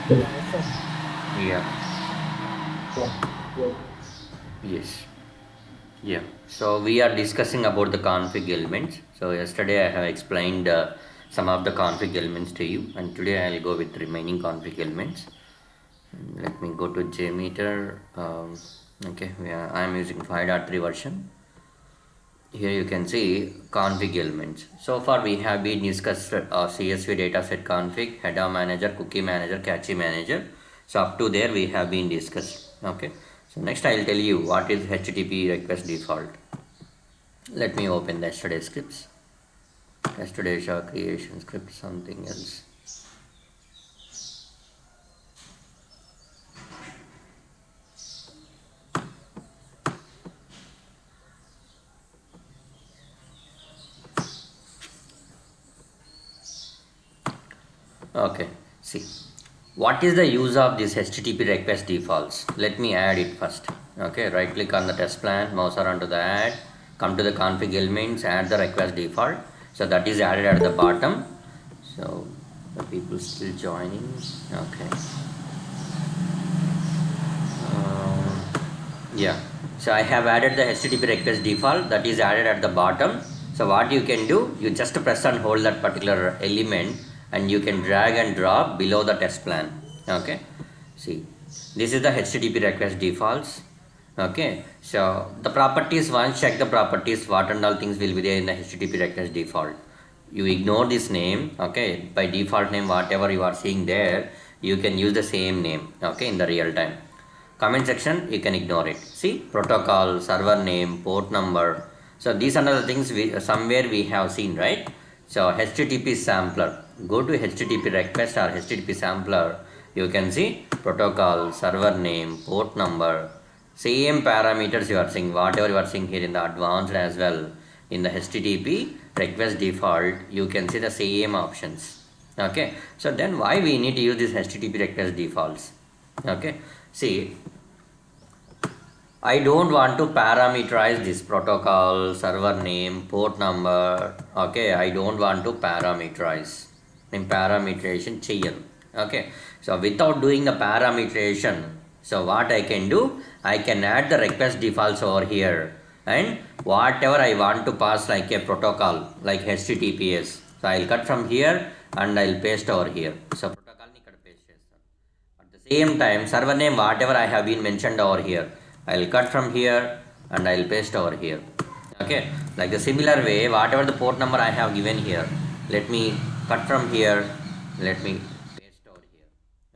Yes, sir. Yeah, Yeah. Yeah. yes, yeah. So we are discussing about the config elements. So yesterday I have explained some of the config elements to you, and today I'll go with remaining config elements. Let me go to JMeter. Okay, I'm using 5.3 version. Here you can see config elements. So far we have been discussed CSV dataset config, header manager, cookie manager, cache manager. So up to there we have been discussed. Okay. So next I will tell you what is HTTP request default. Let me open the yesterday scripts. Yesterday show creation script, something else. Okay. See, what is the use of this HTTP request defaults? Let me add it first. Okay, right click on the test plan, mouse around to the add, come to the config elements, add the request default. So that is added at the bottom. So the people still joining. Okay. Yeah. So I have added the HTTP request default that is added at the bottom. So what you can do, you just press and hold that particular element and you can drag and drop below the test plan. Okay. See, this is the HTTP request defaults. Okay. So the properties, once check the properties, what and all things will be there in the HTTP request default. You ignore this name. Okay. By default name, whatever you are seeing there, you can use the same name. Okay. In the real time. Comment section you can ignore it. See, protocol, server name, port number. So these are the things we somewhere we have seen, right? So HTTP sampler, go to HTTP request or HTTP sampler. You can see protocol, server name, port number, same parameters you are seeing, whatever you are seeing here in the advanced as well. In the HTTP request default you can see the same options. Okay, so then why we need to use this HTTP request defaults? Okay, see, I don't want to parameterize this protocol, server name, port number. Okay, I don't want to parameterize. In parameterization cheyyan. Okay, so without doing the parameterization, so what I can do, I can add the request defaults over here, and whatever I want to pass like a protocol like HTTPS. So I'll cut from here and I'll paste over here. So protocol ni ikkada paste chestanu. At the same time, server name, whatever I have been mentioned over here, I'll cut from here and I'll paste over here. Okay, like the similar way, whatever the port number I have given here, let me cut from here, let me paste over here.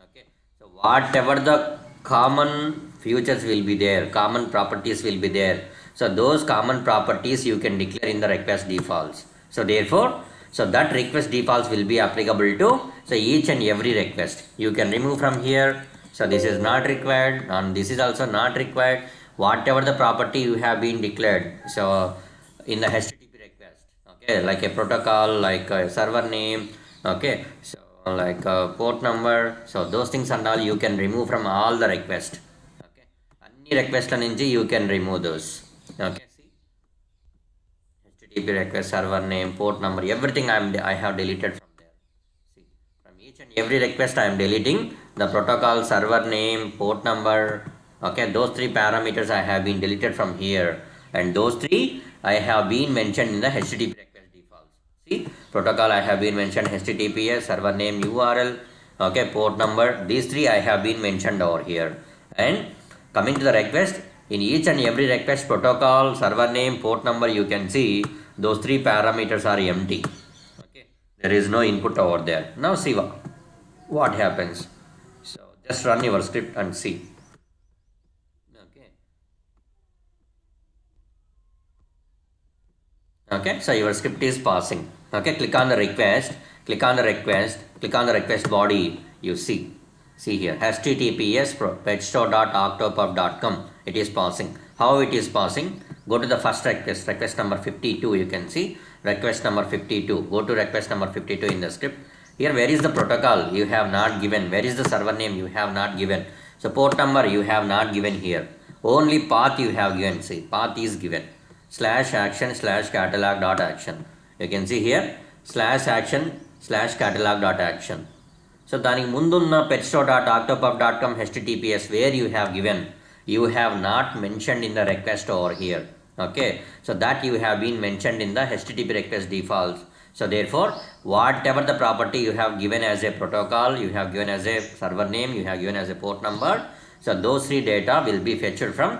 Okay, so whatever the common features will be there, common properties will be there. So those common properties you can declare in the request defaults. So therefore, so that request defaults will be applicable to, so each and every request you can remove from here. So this is not required and this is also not required. Whatever the property you have been declared, so in the HTTP request, okay, like a protocol, like a server name, okay, so like a port number, so those things and all you can remove from all the request. Okay, any request and you can remove those. Okay, see, HTTP request, server name, port number, everything I have deleted from there. See, from each and every request I am deleting the protocol, server name, port number. Okay, those three parameters I have been deleted from here, and those three I have been mentioned in the HTTP request defaults. See, protocol I have been mentioned HTTPS, server name, URL. Okay, port number. These three I have been mentioned over here, and coming to the request, in each and every request, protocol, server name, port number, you can see those three parameters are empty. Okay, there is no input over there. Now see what happens. So just run your script and see. Okay. Okay, so your script is passing. Okay, click on the request, click on the request, click on the request body. You see here https petstore.octopuff.com. It is passing. How it is passing? Go to the first request, request number 52. You can see request number 52. Go to request number 52 in the script. Here, where is the protocol? You have not given. Where is the server name? You have not given. So port number you have not given here. Only path you have given. See, path is given. Slash action slash catalog dot action. You can see here slash action slash catalog dot action. So దానికి ముందున్న petstore.octopuff.com https where you have not mentioned in the request over here. Okay, so that you have been mentioned in the http request defaults. So therefore, whatever the property you have given as a protocol, you have given as a server name, you have given as a port number, so those three data will be fetched from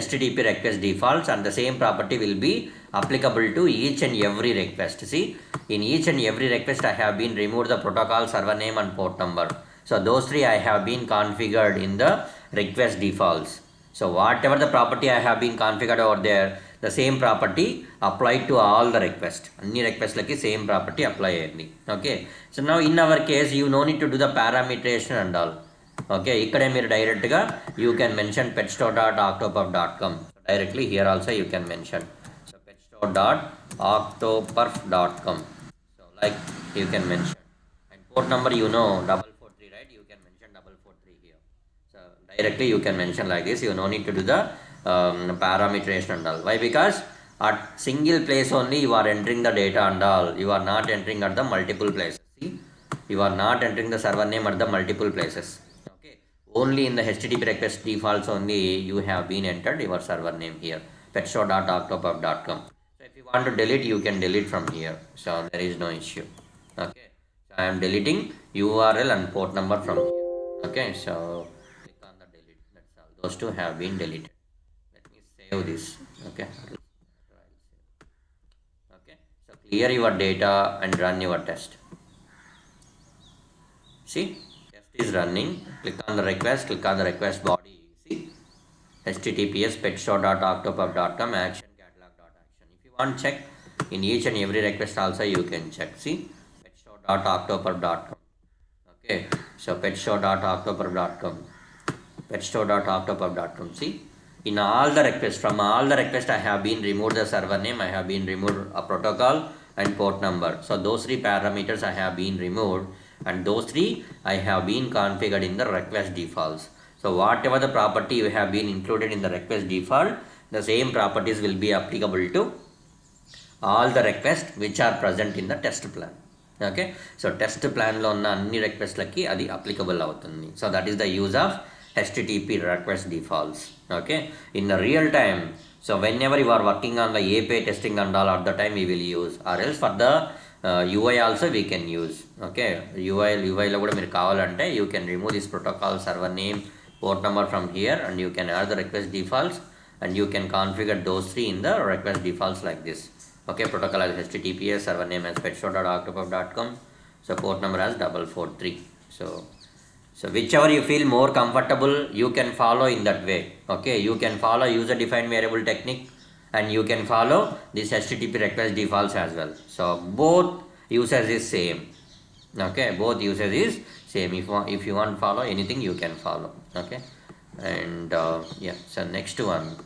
http request defaults, and the same property will be applicable to each and every request. See, in each and every request I have been removed the protocol, server name and port number. So those three I have been configured in the request defaults. So whatever the property I have been configured over there, the same property applied to all the request. Any request like same property apply only. Okay, so now in our case you no need to do the parameterization and all. Okay, ikkade meer direct ga you can mention petstore.octopuff.com. Directly here also you can mention. So petstore.octopuff.com. So like you can mention. And port number 443, right? You can mention 443 here. So directly you can mention like this. You no need to do the parameterization and all. Why? Because at single place only you are entering the data and all. You are not entering at the multiple places. See, you are not entering the server name at the multiple places. Okay, only in the HTTP request defaults only you have been entered your server name here, petstore.octopuff.com. So if you want to delete, you can delete from here. So there is no issue. Okay, so I am deleting URL and port number from here. Okay, so click on the delete. That's all. Those two have been deleted. Let me save this. Okay. Okay, so clear your data and run your test. See, test is running. Click on the request, click on the request body. See, https petstore.octopuff.com action catalog.action. If you want check in each and every request also you can check. See, petstore.octopuff.com. Okay, so petstore.octopuff.com, petstore.octopuff.com. See, in all the requests, from all the requests I have been removed the server name, I have been removed a protocol and port number. So those three parameters I have been removed, and those three I have been configured in the request defaults. So whatever the property you have been included in the request default, the same properties will be applicable to all the requests which are present in the test plan. Okay, so test plan lo unna anni request laki adi applicable avutundi. So that is the use of HTTP request defaults. Okay, in the real time, so whenever you are working on the API testing and all, at the time we will use, or else for the UI also we can use. Okay, UI lo kuda meer kavalante you can remove this protocol, server name, port number from here, and you can add the request defaults, and you can configure those three in the request defaults like this. Okay, protocol as HTTPS, server name as petstore.octopuff.com, so port number as 443. So whichever you feel more comfortable, you can follow in that way. Okay, you can follow user defined variable technique, and you can follow this HTTP request defaults as well. So both users is same. Okay, both users is same. If you want to follow anything, you can follow. Okay, and yeah, so next one.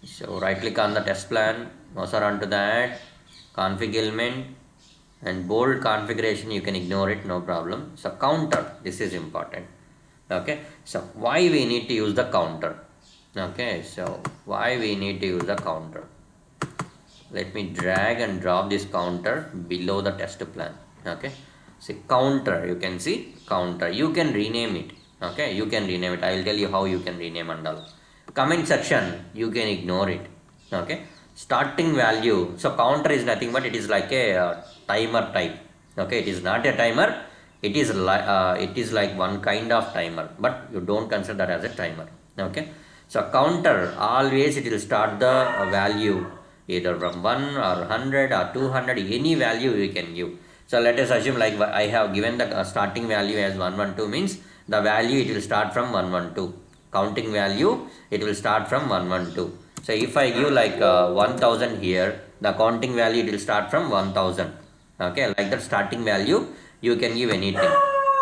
So right click on the test plan, mouse around to that, config element, and bold configuration you can ignore it, no problem. So counter, this is important. Okay, so why we need to use the counter? Okay, so why we need to use the counter? Let me drag and drop this counter below the test plan. Okay, see counter, you can see counter, you can rename it. Okay, you can rename it. I will tell you how you can rename and all. Comment section, you can ignore it. Okay, starting value, so counter is nothing but it is like a timer type. Okay, it is not a timer, it is like one kind of timer, but you don't consider that as a timer. Okay, so counter, always it will start the value either from 1 or 100 or 200, any value you can give. So let us assume like I have given the starting value as 112, means the value it will start from 112. Counting value, it will start from 112. So if I give like 1000 here, the counting value it will start from 1000. Okay, like that starting value you can give anything.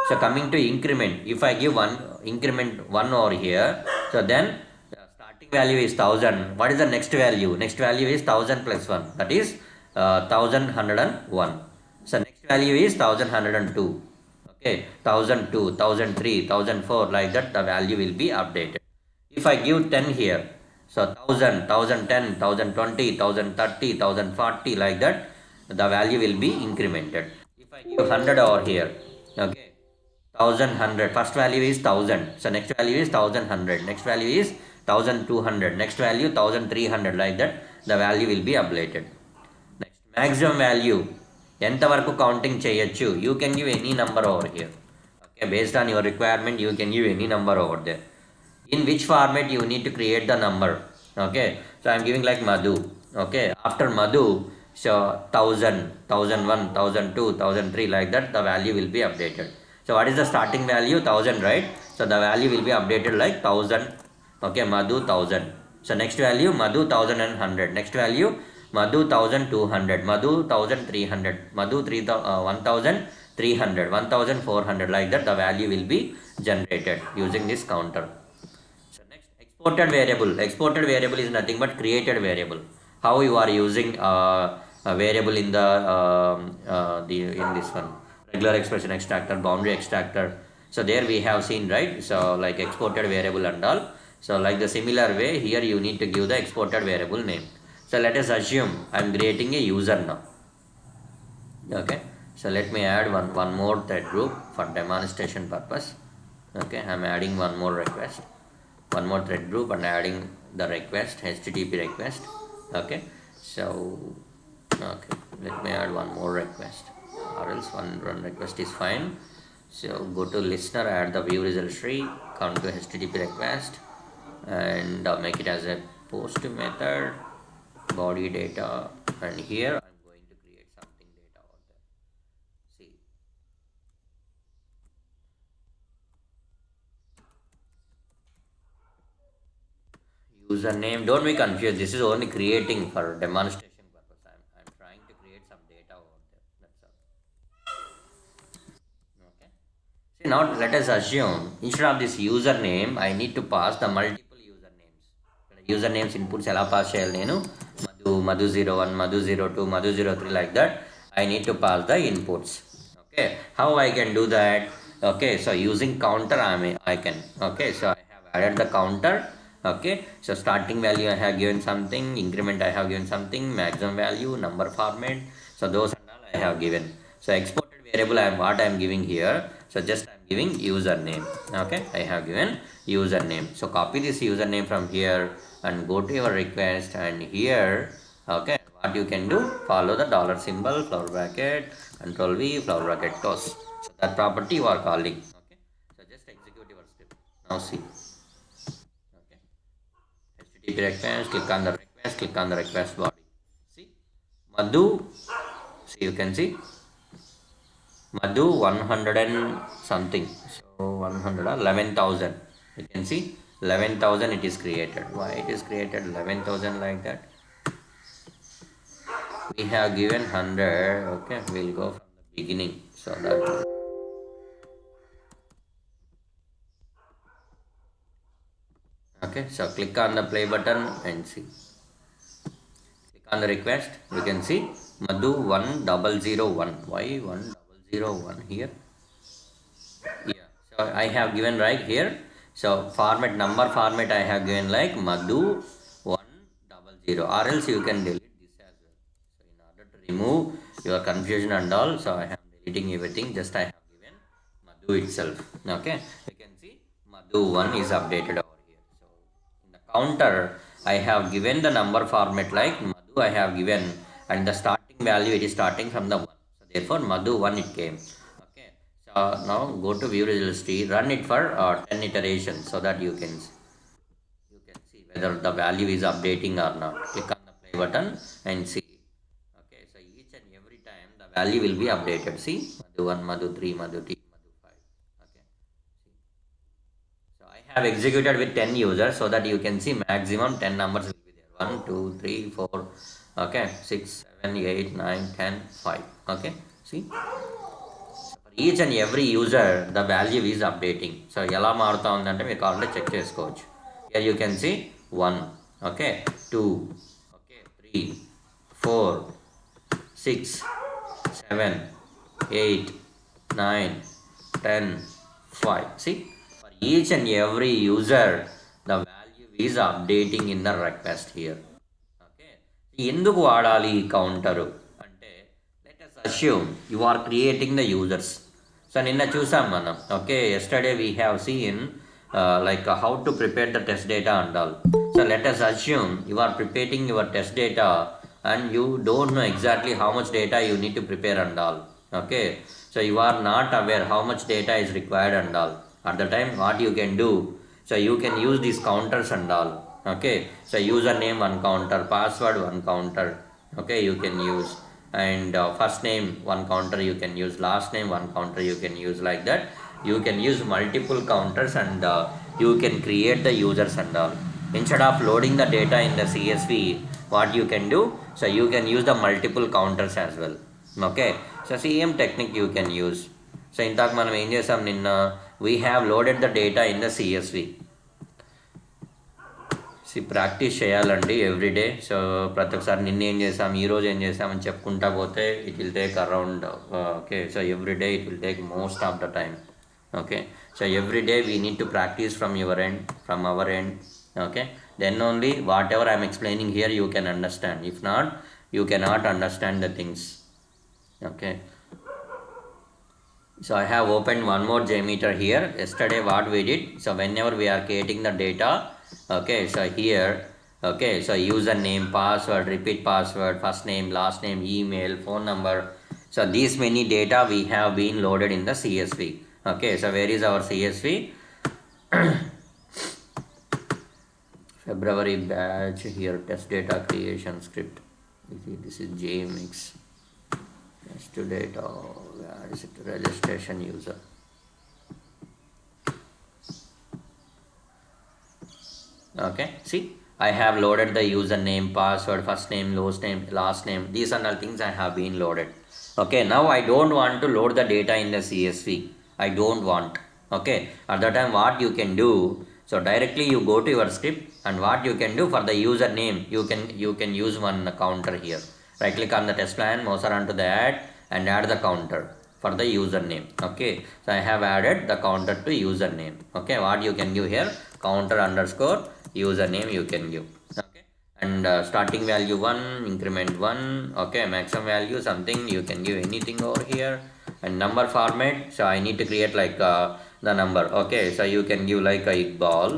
So coming to increment, if I give one increment 1 over here, so then the starting value is 1000. What is the next value? Next value is 1000 plus 1, that is 1101. So next value is 1102. Okay, 1002, 1003, 1004, like that the value will be updated. If I give 10 here, so 1000, 1010, 1020, 1030, 1040, like that the value will be incremented. If I give 100 over here, okay, 1100. First value is 1000. So next value is 1100. Next value is 1200. Next value 1300. Like that, the value will be updated. Next, maximum value. ఎంతవరకు counting చేయొచ్చు, you can give any number over here. Okay, based on your requirement you can give any number over there. In which format you need to create the number. Okay, so I'm giving like Madhu. Okay, after Madhu, so 1000, 1001, 1002, 1003, like that the value will be updated. So what is the starting value? 1000, right? So the value will be updated like 1000. Okay, Madhu 1000. So next value Madhu 1100. Next value Madhu 1200. Madhu 1300. Madhu 1300. 1400, like that the value will be generated using this counter. Exported variable. Exported variable is nothing but created variable. How you are using a variable in in this one, regular expression extractor, boundary extractor. So there we have seen, right? So like exported variable and all. So like the similar way here you need to give the exported variable name. So let us assume I am creating a user now. Okay. So let me add one more thread group for demonstration purpose. Okay, I am adding one more request. One more thread group and adding the request, HTTP request. Okay, so okay, let me add one more request, or else one request is fine. So go to listener, add the view result tree, come to HTTP request, and make it as a post method, body data, and here I'm going to create something data over there. See, username, don't be confused, this is only creating for demonstration purpose. I'm trying to create some data over there, that's all. Okay, see, now let us assume instead of this username I need to pass the multiple usernames. Usernames inputs ela pass cheyali nenu, madhu 01, madhu 02, madhu 03, like that I need to pass the inputs. Okay, how I can do that? Okay, so using counter I can. Okay, so I have added the counter. Okay, so starting value I have given something, increment I have given something, maximum value, number format, so those and all I have given. So exported variable what I am giving here, so just I am giving username. Okay, I have given username. So copy this username from here and go to your request, and here, okay, what you can do, follow the dollar symbol, flower bracket, control V, flower bracket toss. So that property you are calling. Okay, so just execute your script. Now see. HTTP request, click on the request, click on the request body. See, Madhu, see, you can see Madhu 100 and something. So 100 or 11,000. You can see 11,000 it is created. Why it is created 11,000 like that? We have given 100. Okay, we'll go from the beginning. So that. Okay, so click on the play button and see. Click on the request. You can see Madhu 1001. Why 1001 here? Yeah, so I have given right here. So format, number format I have given like Madhu 100, or else you can delete this as well. So in order to remove your confusion and all, so I am deleting everything. Just I have given Madhu itself. Okay, you can see Madhu 1 is updated over here. So in the counter I have given the number format like Madhu I have given, and the starting value it is starting from the 1. So therefore Madhu 1 it came. Okay, so now go to view results tree, run it for 10 iterations so that you can see whether the value is updating or not. Click on the play button and see. Okay, so each and every time the value will be updated. See, Madhu 1, Madhu 3, Madhu 2, Madhu 5. Okay, see. So I have executed with 10 users so that you can see maximum 10 numbers will be there. 1, 2, 3, 4, okay, 6, 7, 8, 9, 10, 5. Okay, see. Each and every user the value is updating. So ఎలా మారుతా ఉందంటే మీరు కావాలంటే check చేసుకోవచ్చు. Here you can see 1, okay, 2, okay, 3, 4, 6, 7, 8, 9, 10, 5. See, for each and every user the value is updating in the request here. Okay, ఎందుకు వాడాలి ఈ counter అంటే, let us assume you are creating the users. So నిన్న చూసాం మనం. Okay, yesterday we have seen how to prepare the test data and all. So let us assume you are preparing your test data and you don't know exactly how much data you need to prepare and all. Okay, so you are not aware how much data is required and all. At the time, what you can do, so you can use these counters and all. Okay, so username one counter, password one counter. Okay, you can use, and first name one counter you can use, last name one counter you can use. Like that you can use multiple counters, and you can create the users and all. Instead of loading the data in the CSV, what you can do, so you can use the multiple counters as well. Okay, so same technique you can use. So ఇంతకు మనం ఏం చేసాం నిన్న, we have loaded the data in the CSV. Practice చేయాలండి everyday. So ప్రతి ఒక్కసారి నిన్న ఏం చేసాం, ఈరోజు ఏం చేసామని చెప్పుకుంటా పోతే it will take around. Okay, so everyday it will take most of the time. Okay, so everyday we need to practice from your end, from our end. Okay, then only whatever I'm explaining here you can understand. If not, you cannot understand the things. Okay, so I have opened one more JMeter here. Yesterday what we did, so whenever we are creating the data, okay, so here, okay, so username, password, repeat password, first name, last name, email, phone number, so these many data we have been loaded in the CSV. Okay, so where is our CSV? February batch here, test data creation script. This is JMX. To data, where is it? Registration user. Okay, see, I have loaded the username, password, first name, last name. These are all things I have been loaded. Okay, now I don't want to load the data in the CSV. I don't want. Okay, at that time what you can do, so directly you go to your script, and what you can do for the username, you can use one counter here. Right click on the test plan, mouse around to the add, and add the counter for the username. Okay, so I have added the counter to username. Okay, what you can give here, counter underscore username you can give. Okay, and starting value 1, increment 1. Okay, maximum value something you can give anything over here. And number format, so I need to create the number. Okay, so you can give like a Iqbal.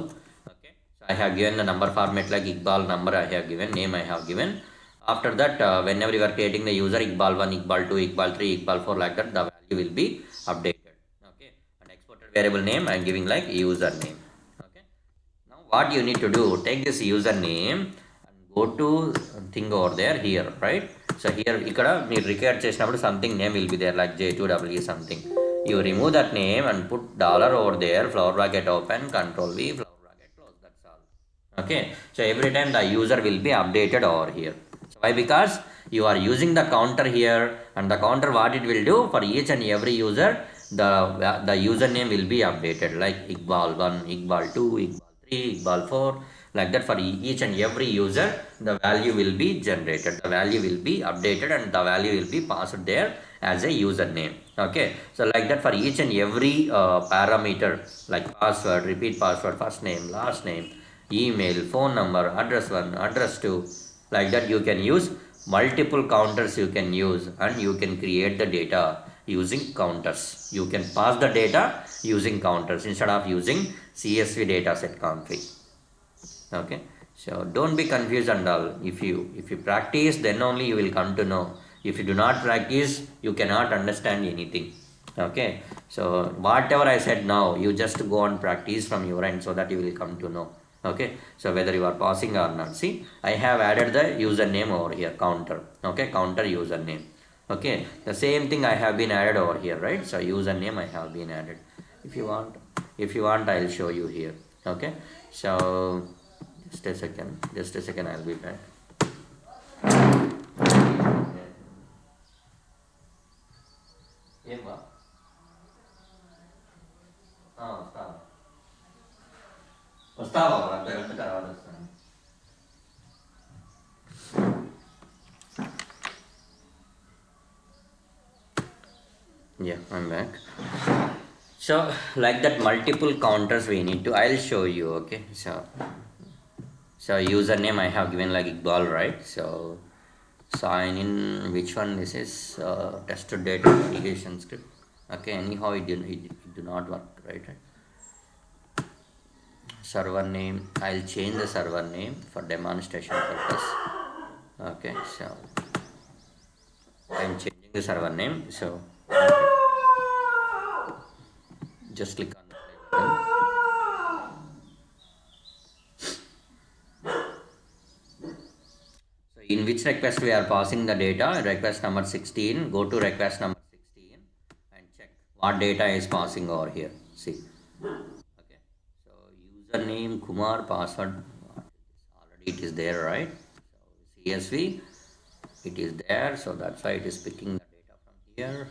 Okay, so I have given the number format like Iqbal number I have given, name I have given. After that, whenever you are creating the user, Iqbal 1, Iqbal 2, Iqbal 3, Iqbal 4, like that, the value will be updated. Okay, and exported variable name I am giving like username. Okay, now what you need to do, take this username and go to thing over there here, right? So here, ikkada meer record chesinappudu something name will be there like J2W something. You remove that name and put dollar over there, flower bracket open, control V, flower bracket close. That's all. Okay, so every time the user will be updated over here. Why? Because you are using the counter here, and the counter what it will do for each and every user, the username will be updated like Iqbal 1, Iqbal 2, Iqbal 3, Iqbal 4, like that. For each and every user, the value will be generated, the value will be updated, and the value will be passed there as a username. Okay, so like that for each and every parameter like password, repeat password, first name, last name, email, phone number, address 1, address 2. Like that you can use multiple counters you can use, and you can create the data using counters. You can pass the data using counters instead of using CSV data set config. Okay, so don't be confused and all. If you practice, then only you will come to know. If you do not practice, you cannot understand anything. Okay, so whatever I said now, you just go and practice from your end so that you will come to know. Okay, so whether you are passing or not. See, I have added the username over here, counter. Okay, counter username. Okay, the same thing I have been added over here, right? So username I have been added. If you want I'll show you here. Okay, so just a second I'll be back. వస్తావా అర్ధ గంట తర్వాత వస్తాను. Yeah, I'm back. So like that multiple counters we need to, I'll show you. Okay, so username I have given like Iqbal, right? So sign in, which one this is, test data application script. Okay, anyhow it do not work, right? Server name, I'll change the server name for demonstration purpose. Okay, so I'm changing the server name. So just click on the play button. So in which request we are passing the data? Request number 16. Go to request number 16 and check what data is passing over here. See. Okay. So username Kumar, password already it is there, right? So CSV it is there, so that's why it is picking the data from here.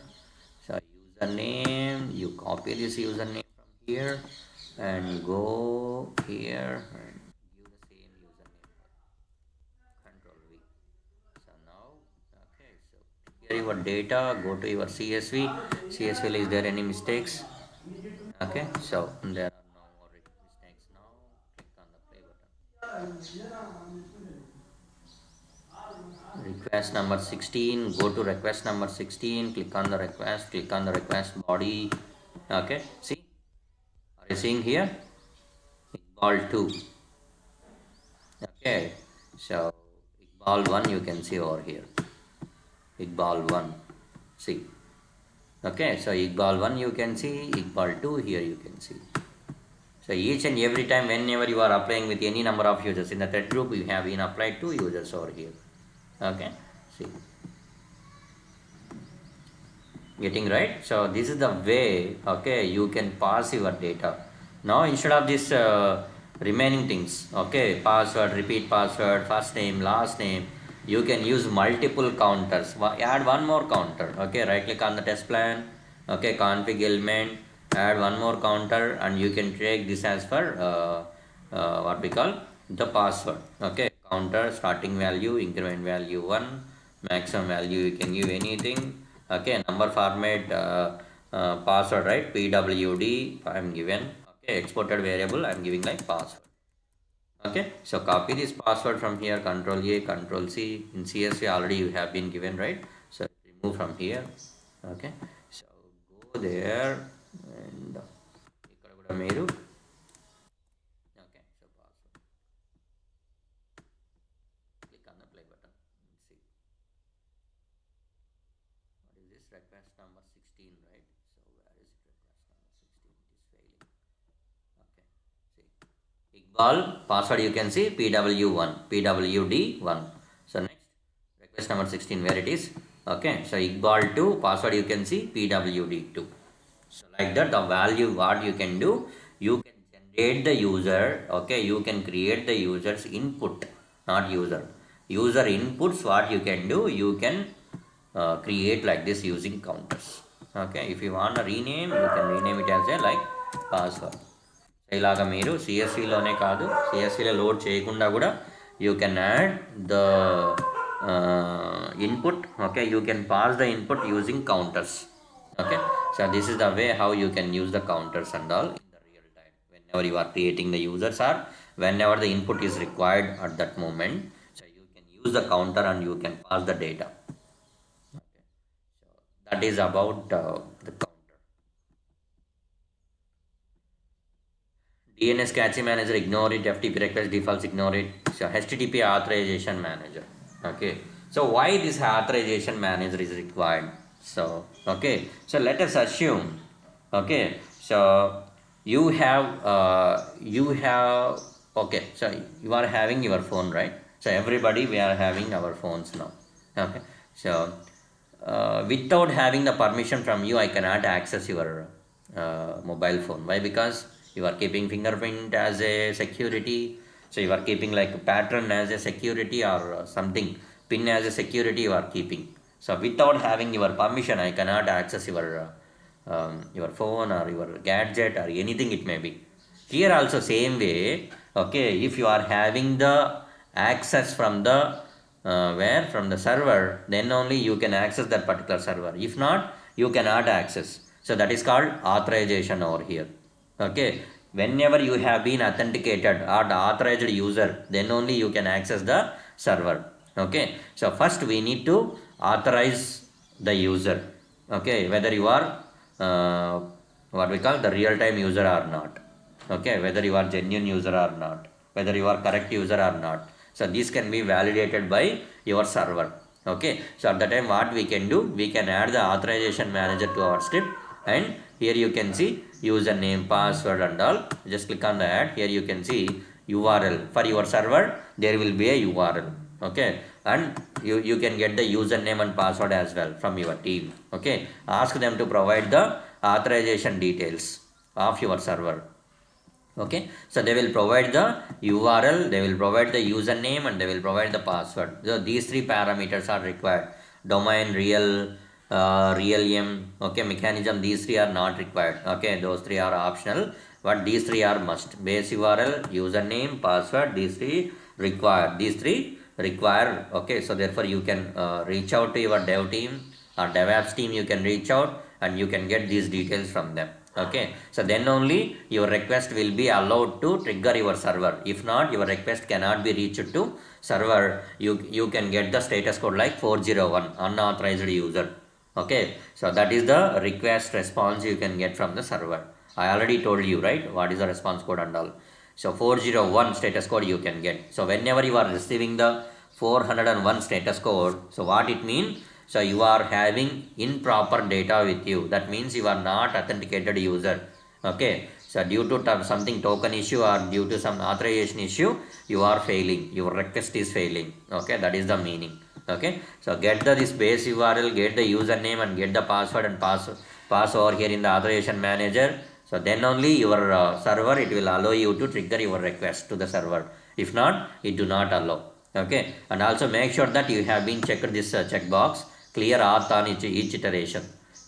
So username, you copy this username from here and go here and give the same username. Control V. So now, okay, so here your data, go to your CSV. CSV, is there any mistakes? Okay, so there are no more mistakes now. Click on the play button. Request number 16, go to request number 16, click on the request body. Okay, see, are you seeing here? Iqbal 2. Okay, so Iqbal 1 you can see over here. Iqbal 1, see. Okay, so Iqbal 1 you can see, Iqbal 2 here you can see. So each and every time whenever you are applying with any number of users in the thread group, you have been applied 2 users over here. Okay, see. Getting right? So this is the way, okay, you can pass your data. Now instead of this remaining things, okay, password, repeat password, first name, last name, you can use multiple counters. Add one more counter. Okay, right click on the test plan. Okay, config element, add one more counter, and you can take this as for what we call the password. Okay, counter, starting value, increment value 1, maximum value you can give anything. Okay, number format, password, right? PWD I'm given. Okay, exported variable I'm giving like password. Okay, so copy this password from here, control A, control C. In CSV already you have been given, right? So remove from here. Okay, so go there and ఇక్కడ కూడా మీరు okay, so password, click on the play button and see what is this request number 16, right? So where is it? Request number 16, it is failing. Okay, see Iqbal password you can see PW1, PWD1. So next request number 16, where it is? Okay, so Iqbal 2 password you can see PWD2. So like that the value what you can do, you can generate the user. Okay, you can create the user's input, not user inputs. What you can do, you can create like this using counters. Okay, if you want to rename, you can rename it as a like password. ఇలాగ మీరు సిఎస్సిలోనే కాదు, సిఎస్సిలో load చేయకుండా కూడా you can add the input. Okay, you can pass the input using counters. Okay, so this is the way how you can use the counters and all in the real time whenever you are creating the users or whenever the input is required at that moment. So you can use the counter and you can pass the data. Okay, so that is about the counter. DNS cache manager, ignore it. FTP request defaults, ignore it. So HTTP authorization manager. Okay, so why this authorization manager is required? So okay, so let us assume, okay, so you have okay, so you are having your phone, right? So everybody, we are having our phones now. Okay, so without having the permission from you, I cannot access your mobile phone. Why? Because you are keeping fingerprint as a security, so you are keeping like pattern as a security or something, pin as a security you are keeping. So without having your permission, I cannot access your phone or your gadget or anything it may be. Here also same way. Okay, if you are having the access from the where from the server, then only you can access that particular server. If not, you cannot access. So that is called authorization over here. Okay, whenever you have been authenticated or the authorized user, then only you can access the server. Okay, so first we need to authorize the user. Okay, whether you are uh, what we call the real-time user or not. Okay, whether you are genuine user or not, whether you are correct user or not. So this can be validated by your server. Okay, so at the time what we can do, we can add the authorization manager to our script, and here you can see username, password and all. Just click on the add. Here you can see URL for your server. There will be a URL. Okay, and you can get the username and password as well from your team. Okay, ask them to provide the authorization details of your server. Okay, so they will provide the URL, they will provide the username, and they will provide the password. So these three parameters are required: domain, real m, okay, mechanism. These three are not required. Okay, those three are optional, but these three are must: base URL, username, password. These three required. These three require. Okay, so therefore you can reach out to your dev team or DevOps team. You can reach out and you can get these details from them. Okay, so then only your request will be allowed to trigger your server. If not, your request cannot be reached to server. You can get the status code like 401 unauthorized user. Okay, so that is the request response you can get from the server. I already told you, right, what is the response code and all. So 401 status code you can get. So whenever you are receiving the 401 status code, so what it means, so you are having improper data with you. That means you are not authenticated user. Okay, so due to something token issue or due to some authorization issue, you are failing, your request is failing. Okay, that is the meaning. Okay, so get this base URL, get the username and get the password and pass over here in the authorization manager. So then only your server, it will allow you to trigger your request to the server. If not, it do not allow. Okay, and also make sure that you have been checked this checkbox, clear auth on each iteration.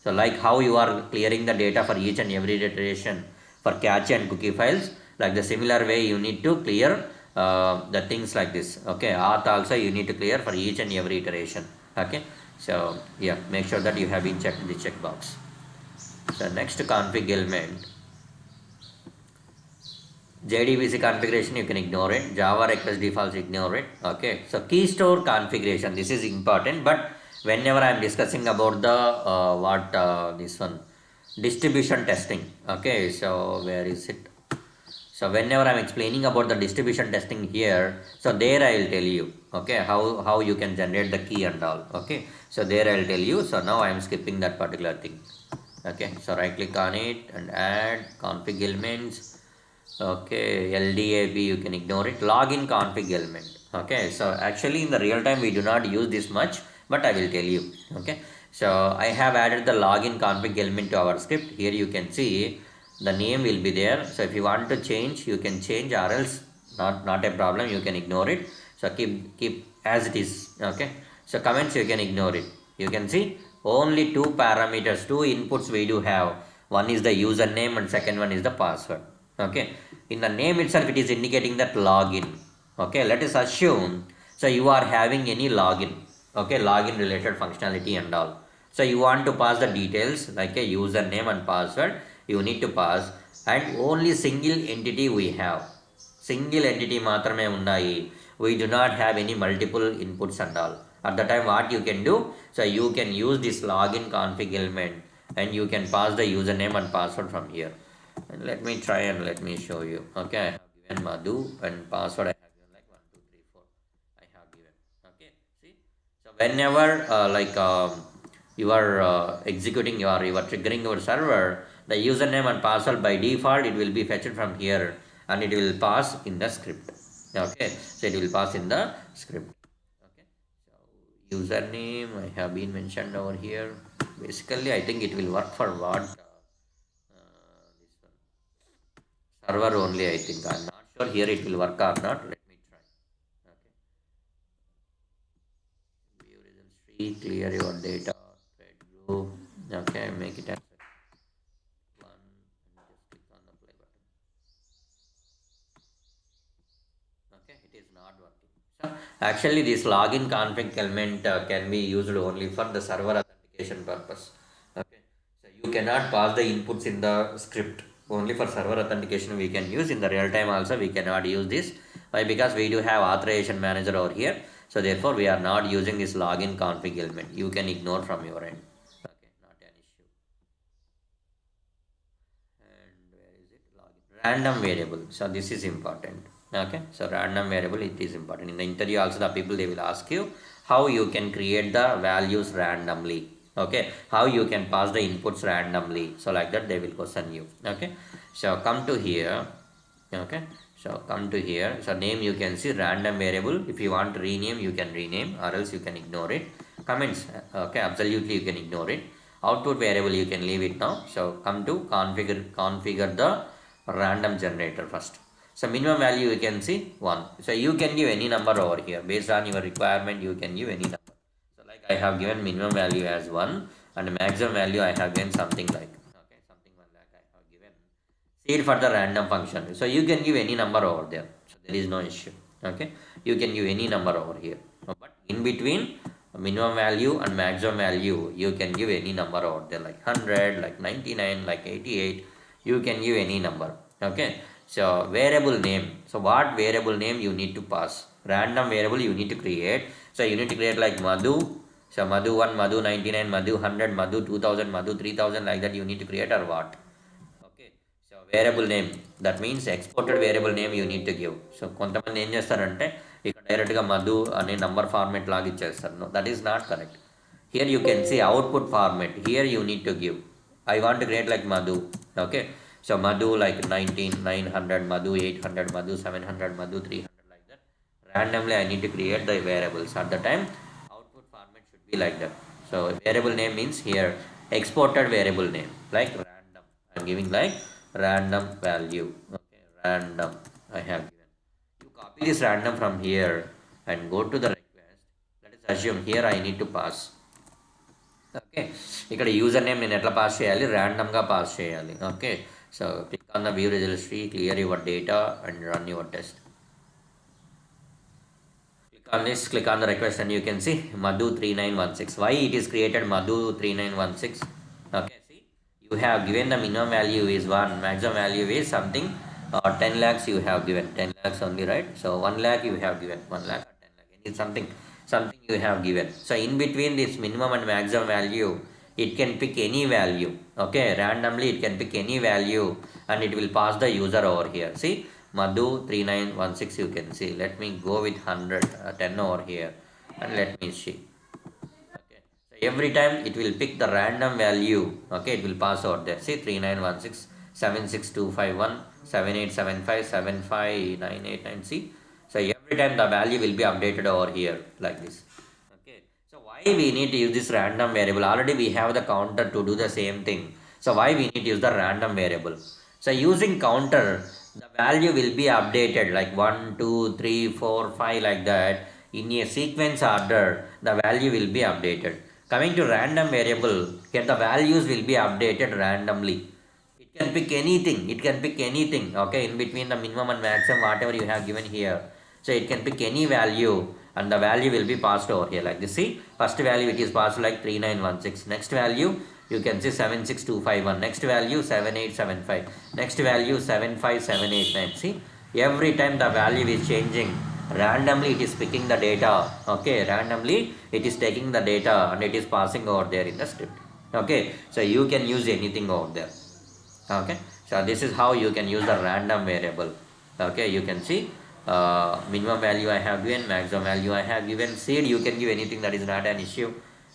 So like how you are clearing the data for each and every iteration for cache and cookie files, like the similar way you need to clear the things like this. Okay, auth also you need to clear for each and every iteration. Okay, so yeah, make sure that you have been checked the checkbox. So next config element, JDBC configuration you can ignore it, Java request defaults ignore it. Okay, so key store configuration, this is important, but whenever I am discussing about the this one distribution testing. Okay, so where is it? So whenever I'm explaining about the distribution testing here, so there I will tell you, okay, how you can generate the key and all. Okay, so there I will tell you. So now I am skipping that particular thing. Okay, so right click on it and add config elements. Okay, LDAP you can ignore it. Login config element. Okay, so actually in the real time we do not use this much, but I will tell you. Okay, so I have added the login config element to our script. Here you can see the name will be there. So if you want to change, you can change, or else not a problem, you can ignore it. So keep as it is. Okay, so comments you can ignore it. You can see only two parameters, two inputs we do have. One is the username and second one is the password. Okay, in the name itself it is indicating that login. Okay, let us assume, so you are having any login, okay, login related functionality and all. So you want to pass the details like a username and password, you need to pass, and only single entity we have, single entity matrame undayi, we do not have any multiple inputs and all. At the time what you can do, so you can use this login config element and you can pass the username and password from here. And let me try and let me show you. Okay, I have given Madhu and password I have given like 1234. I have given. Okay, see. So whenever you are executing you are triggering your server, the username and password by default it will be fetched from here and it will pass in the script. Okay, so it will pass in the script. Okay, so username I have been mentioned over here. Basically, I think it will work for what. This one server only, I think. I'm not sure here it will work or not. Let me try. Okay, view results tree, clear your data, thread group. Okay, make it as one and just click on the play button. Okay, it is not working. So actually this login config element can be used only for the server authentication purpose. Okay, so you cannot pass the inputs in the script. Only for server authentication we can use. In the real time also we cannot use this. Why? Because we do have authorization manager over here, so therefore we are not using this login config element. You can ignore from your end. Okay, not an issue. random variable. So this is important. Okay, so random variable, it is important. In the interview also, the people, they will ask you how you can create the values randomly. Okay, how you can pass the inputs randomly. So like that they will question you. Okay, so come to here. Okay, so come to here. So name, you can see random variable. If you want to rename, you can rename, or else you can ignore it. Comments, okay, absolutely you can ignore it. Output variable, you can leave it now. So come to configure the random generator first. So minimum value, you can see 1. So you can give any number over here based on your requirement. You can give any number. So like I have given minimum value as 1, and maximum value I have given something like, okay, something 1 lakh I have given. Seed for the random function. So you can give any number over there. So there is no issue. Okay, you can give any number over here. But in between minimum value and maximum value, you can give any number over there, like 100, like 99, like 88. You can give any number. Okay, so variable name. So what variable name you need to pass? Random variable you need to create. So you need to create like Madhu. So Madhu 1, Madhu 99, Madhu 100, Madhu 2000, Madhu 3000, like that you need to create, or what? Okay, so variable name, that means exported variable name you need to give. So కొంతమంది ఏం చేస్తారంటే ఇక్కడ డైరెక్ట్గా మధు అనే number format లాగా ఇచ్చేస్తారు. No, that is not correct. Here you can see output format. Here you need to give. I want to create like Madhu. Okay, so Madhu like 19, 900, Madhu 800, Madhu 700, Madhu 300, like that. Randomly I need to create the variables. At the time, output format should be like that. So variable name means here exported variable name, like random. I'm giving like random value. Okay, random I have given. You copy this random from here and go to the request. Let us assume here I need to pass. Okay, ఇక్కడ user name నేను ఎట్లా pass చేయాలి? ర్యాండమ్గా pass చేయాలి. Okay, so click on the view result tree, clear your data and run your test. Click on this, click on the request, and you can see Madhu 3916. Why it is created Madhu 3916? Okay, see, you have given the minimum value is 1, maximum value is something, 10 lakhs you have given, 10 lakhs only, right? So 1 lakh you have given, 1 lakh or 10 lakh, it is something you have given. So in between this minimum and maximum value, it can pick any value. Okay, randomly it can pick any value and it will pass the user over here. See, Madhu 3916, you can see. Let me go with 100, 10 over here, and let me see. Okay, so every time it will pick the random value. Okay, it will pass over there. See, 3916, 76251, 7875, 75989. See, so every time the value will be updated over here like this. Okay, so why we need to use this random variable? Already we have the counter to do the same thing. So why we need to use the random variable? So using counter, the value will be updated like 1, 2, 3, 4, 5, like that. In a sequence order, the value will be updated. Coming to random variable, here the values will be updated randomly. It can pick anything. It can pick anything. Okay, in between the minimum and maximum, whatever you have given here. So it can pick any value and the value will be passed over here like this. See, first value it is passed like 3916. Next value you can see 76251. Next value 7875. Next value 75789. See, every time the value is changing. Randomly it is picking the data. Okay, randomly it is taking the data and it is passing over there in the script. Okay, so you can use anything over there. Okay, so this is how you can use the random variable. Okay, you can see minimum value I have given, maximum value I have given. Seed you can give anything, that is not an issue.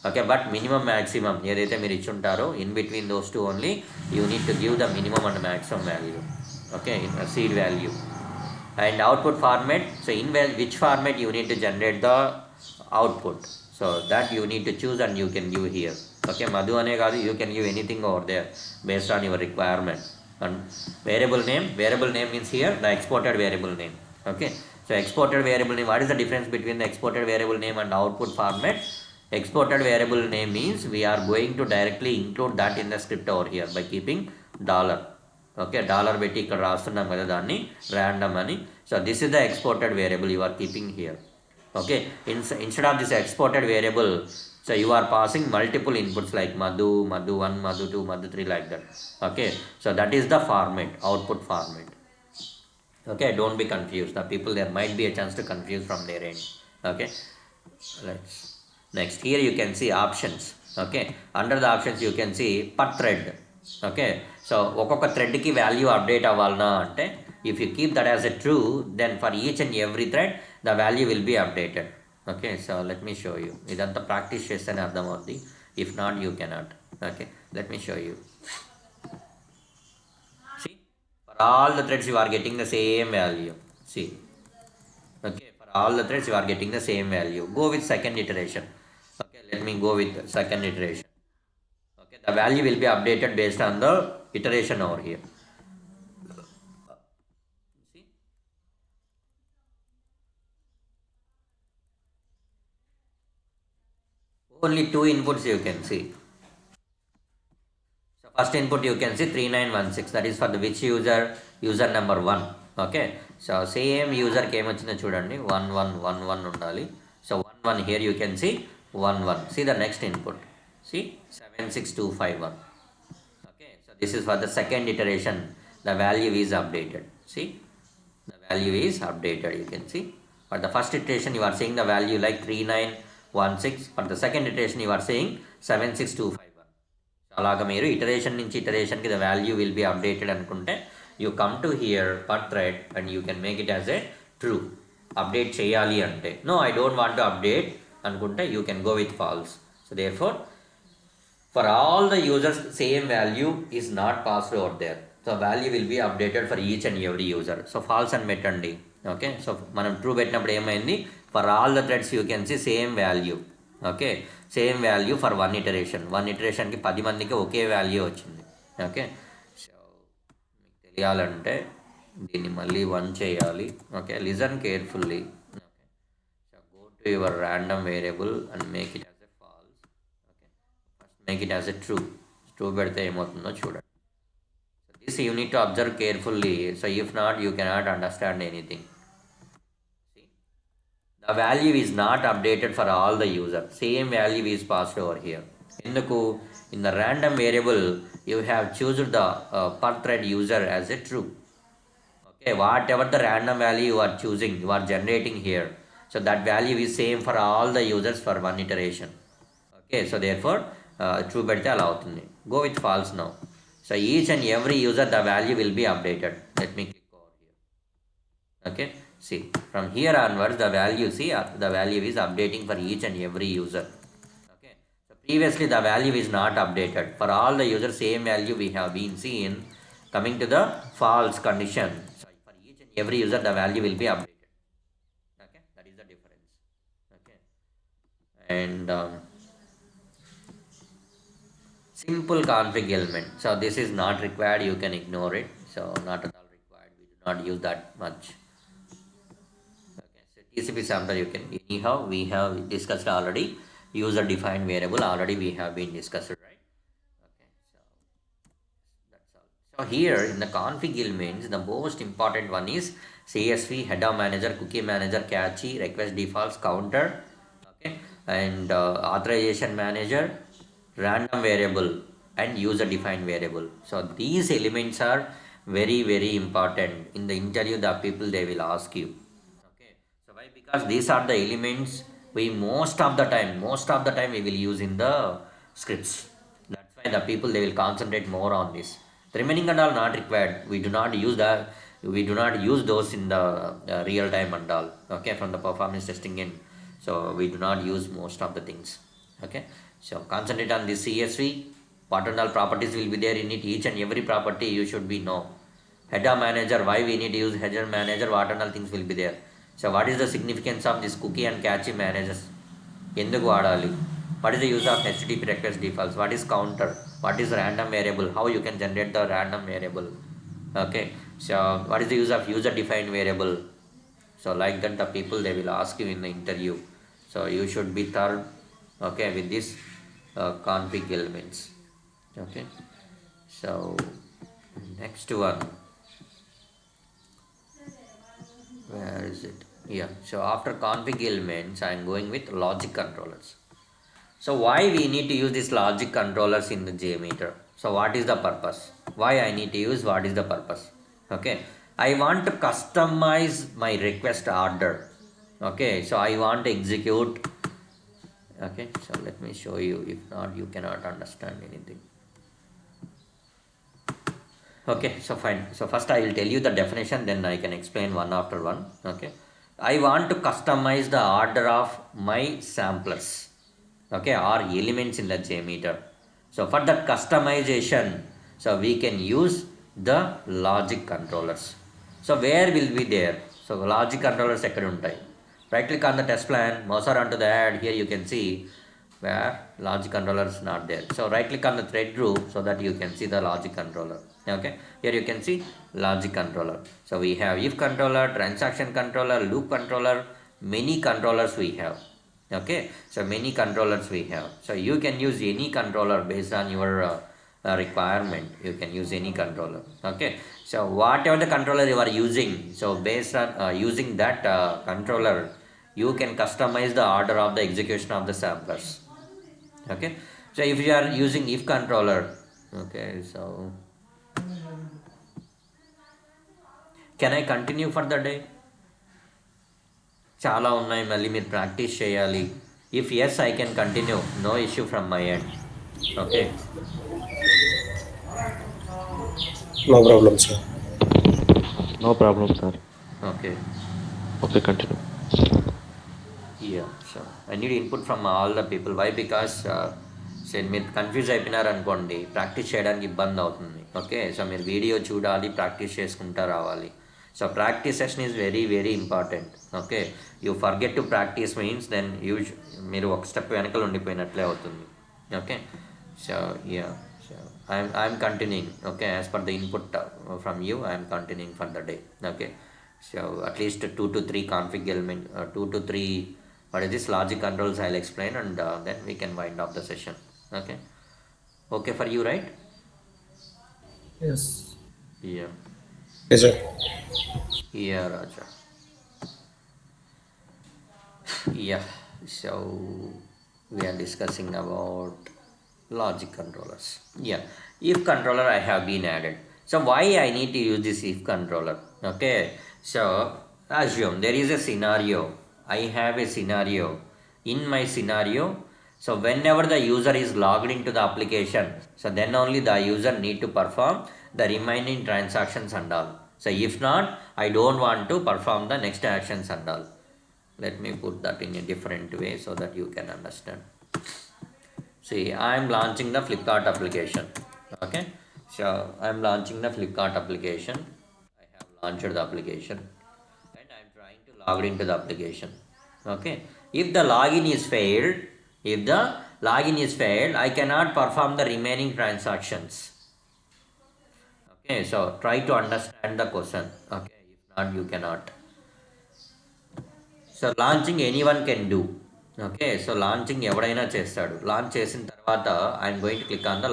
Okay, but minimum maximum ఏదైతే మీరు ఇచ్చుంటారో in between those two only you need to give the minimum and maximum value. Okay, in a seed value. And output format, so in which format you need to generate the output, so that you need to choose and you can give here. Okay, Madhu ane kaadu, you can give anything over there based on your requirement. And variable name means here the exported variable name. Okay, so exported variable name, what is the difference between the exported variable name and output format? Exported variable name means we are going to directly include that in the script over here by keeping $. Okay, dollar పెట్టి ఇక్కడ రాస్తున్నాం కదా దాన్ని random అని. So this is the exported variable you are keeping here. Okay, instead of this exported variable, so you are passing multiple inputs like Madhu 1, Madhu 2, Madhu 3, like that. Okay, so that is the format, output format. Okay, don't be confused. The people, there might be a chance to confuse from their end. Okay, next here you can see options. Okay, under the options you can see per thread. Okay, so ఒక్కొక్క థ్రెడ్కి value update అవ్వాలన్నా అంటే if you keep that as a true, then for each and every thread the value will be updated. Okay, so let me show you. ఇదంతా practice చేస్తేనే అర్థమవుద్ది. If not you cannot. Okay, let me show you. See, for all the threads you are getting the same value. See, okay, for all the threads you are getting the same value. Go with second iteration. Okay, let me go with second iteration. Okay, the value will be updated based on the iteration over here. See, only two inputs you can see. So first input you can see 3916, that is for the which user number 1. Okay, so same user came వచ్చిన చూడండి 1111 ఉండాలి. So 11 here you can see 11. See the next input, see 76251. Okay, so this is for the second iteration, the value is updated. See, the value is updated, you can see. For the first iteration you are seeing the value like 3916. For the second iteration you are seeing 76251. అలాగా మీరు iteration నుంచి ఇటరేషన్కి the value will be updated అనుకుంటే you come to here per thread and you can make it as a true. Update చేయాలి అంటే no I don't want to update అనుకుంటే you can go with false. So there for all the users same value is not passed over there. So value will be updated for each and every user. So false అని పెట్టండి. Okay, so మనం true పెట్టినప్పుడు ఏమైంది, for all the threads you can see same value. Okay, same value for one ఇటరేషన్కి 10 మందికి ఒకే value వచ్చింది. So, సో మీకు తెలియాలంటే దీన్ని మళ్ళీ 1 చేయాలి. Okay, listen carefully. Okay, so go to your random variable and make it as a false. Okay, first make it as a true పెడితే ఏమవుతుందో చూడండి. So this you need to observe carefully. So if not you cannot understand anything. The value is not updated for all the user. Same value is passed over here. In the random variable, you have chosen the per thread user as a true. Okay, whatever the random value you are choosing, you are generating here. So that value is same for all the users for one iteration. Okay, so therefore, true bedte ala avutundi. Go with false now. So each and every user, the value will be updated. Let me click over here. Okay. See, from here onwards the value is updating for each and every user. Okay, so previously the value is not updated for all the users, same value we have been seen. Coming to the false condition, so for each and every user the value will be updated. Okay, that is the difference. Okay, and simple config element, so this is not required, you can ignore it. So not at all required, we do not use that much. TCP sample you can, anyhow we have discussed already. User defined variable already we have been discussed, right? Okay, so that's all. So here in the config elements, the most important one is CSV, header manager, cookie manager, cache, request defaults, counter, okay, and authorization manager, random variable, and user defined variable. So these elements are very very important. In the interview the people they will ask you. Because these are the elements we most of the time we will use in the scripts. That's why the people they will concentrate more on this. The remaining and all not required, we do not use those in the real time and all. Okay, from the performance testing in, so we do not use most of the things. Okay, so concentrate on this CSV. What and all properties will be there in it, each and every property you should be know. Header manager, why we need to use header manager, what and all things will be there. So what is the significance of this cookie and cache managers? Enduku vaadali? What is the use of HTTP request defaults? What is counter? What is random variable? How you can generate the random variable? Okay, so what is the use of user defined variable? So like that the people they will ask you in the interview. So you should be thorough, okay, with this config elements. Okay, so next one, where is it? Yeah, so after config elements I am going with logic controllers. So why we need to use these logic controllers in the JMeter? So what is the purpose? Why I need to use, what is the purpose? Okay, I want to customize my request order. Okay, so I want to execute. Okay, so let me show you, if not you cannot understand anything. Okay, so fine. So first I will tell you the definition, then I can explain one after one. Okay. I want to customize the order of my samplers. Okay, or elements in the JMeter. So for that customization, so we can use the logic controllers. So where will be there? So logic controllers ఎక్కడ ఉంటాయి? Right click on the test plan, mouse onto the add. Here you can see where logic controller is not there. So right click on the thread group so that you can see the logic controller. Okay, here you can see logic controller. So we have if controller, transaction controller, loop controller, many controllers we have. Okay, so many controllers we have. So you can use any controller based on your requirement. You can use any controller. Okay, so whatever the controller you are using, so based on using that controller, you can customize the order of the execution of the samplers. Okay, so if you are using if controller, okay, so can I continue for the day? చాలా ఉన్నాయి, మళ్ళీ మీరు practice చేయాలి. If yes I can continue, no issue from my end. Okay, No problem, sir. No problem, sir. Okay, Okay, continue. Yeah. So I need input from all the people. Why because మీరు confuse అయిపోయినారు అనుకోండి, practice చేయడానికి ఇబ్బంది అవుతుంది. Okay, so మీరు video చూడాలి, practice చేసుకుంటూ రావాలి. So practice session is very very important. Okay, you forget to practice means then మీరు ఒక స్టెప్ వెనకలు ఉండిపోయినట్లే అవుతుంది. Okay, so yeah, so I'm continuing. Okay, as per the input from you I'm continuing for the day. Okay, so at least 2 to 3 config element, 2 to 3 what is this logic controls I'll explain, and then we can wind up the session. Okay, okay for you, right? Yes. Yeah, Yes, sir. yeah, Raja. Yeah, so we are discussing about logic controllers. Yeah, if controller I have been added. So why I need to use this if controller? Okay, so assume there is a scenario. I have a scenario. In my scenario, so whenever the user is logged into the application, so then only the user need to perform the remaining transactions and all. So if not, I don't want to perform the next actions and all. Let me put that in a different way so that you can understand. See, I am launching the Flipkart application. Okay, so I am launching the Flipkart application. I have launched the application and I am trying to log into the application. Okay, if the login is failed, I cannot perform the remaining transactions. Okay, so try to understand the question. Okay, if not, you cannot. So launching anyone can do. Okay, so launching ఎవడైనా చేస్తాడు. Launch చేసిన తర్వాత I'm going to click on the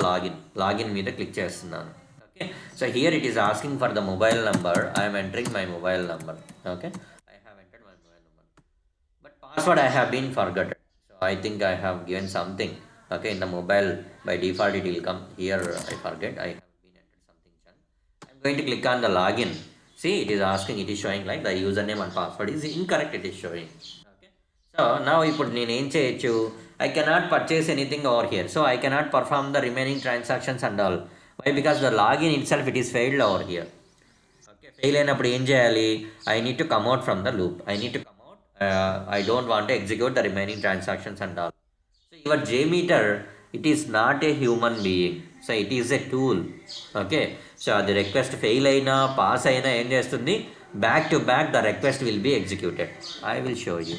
login మీద click చేస్తున్నాను. Okay, so here it is asking for the mobile number. I'm entering my mobile number. Okay, I have entered my mobile number, but password I have been forgetted. So I think I have given something. Okay, in the mobile by default it will come. Here I forget, I have been entered something. I'm going to click on the login. See, it is asking, it is showing like the username and password is incorrect, it is showing. Okay, so now ఇప్పుడు నేను ఏం చేయొచ్చు? I cannot purchase anything over here, so I cannot perform the remaining transactions and all. Why? Because the login itself it is failed over here. Okay, fail అయినప్పుడు ఏం చేయాలి? I need to come out from the loop. I need to come out. I don't want to execute the remaining transactions and all. So your JMeter, it is not a human being, so it is a tool. Okay, so అది request fail అయినా pass అయినా ఏం చేస్తుంది? Back to back the request will be executed. I will show you.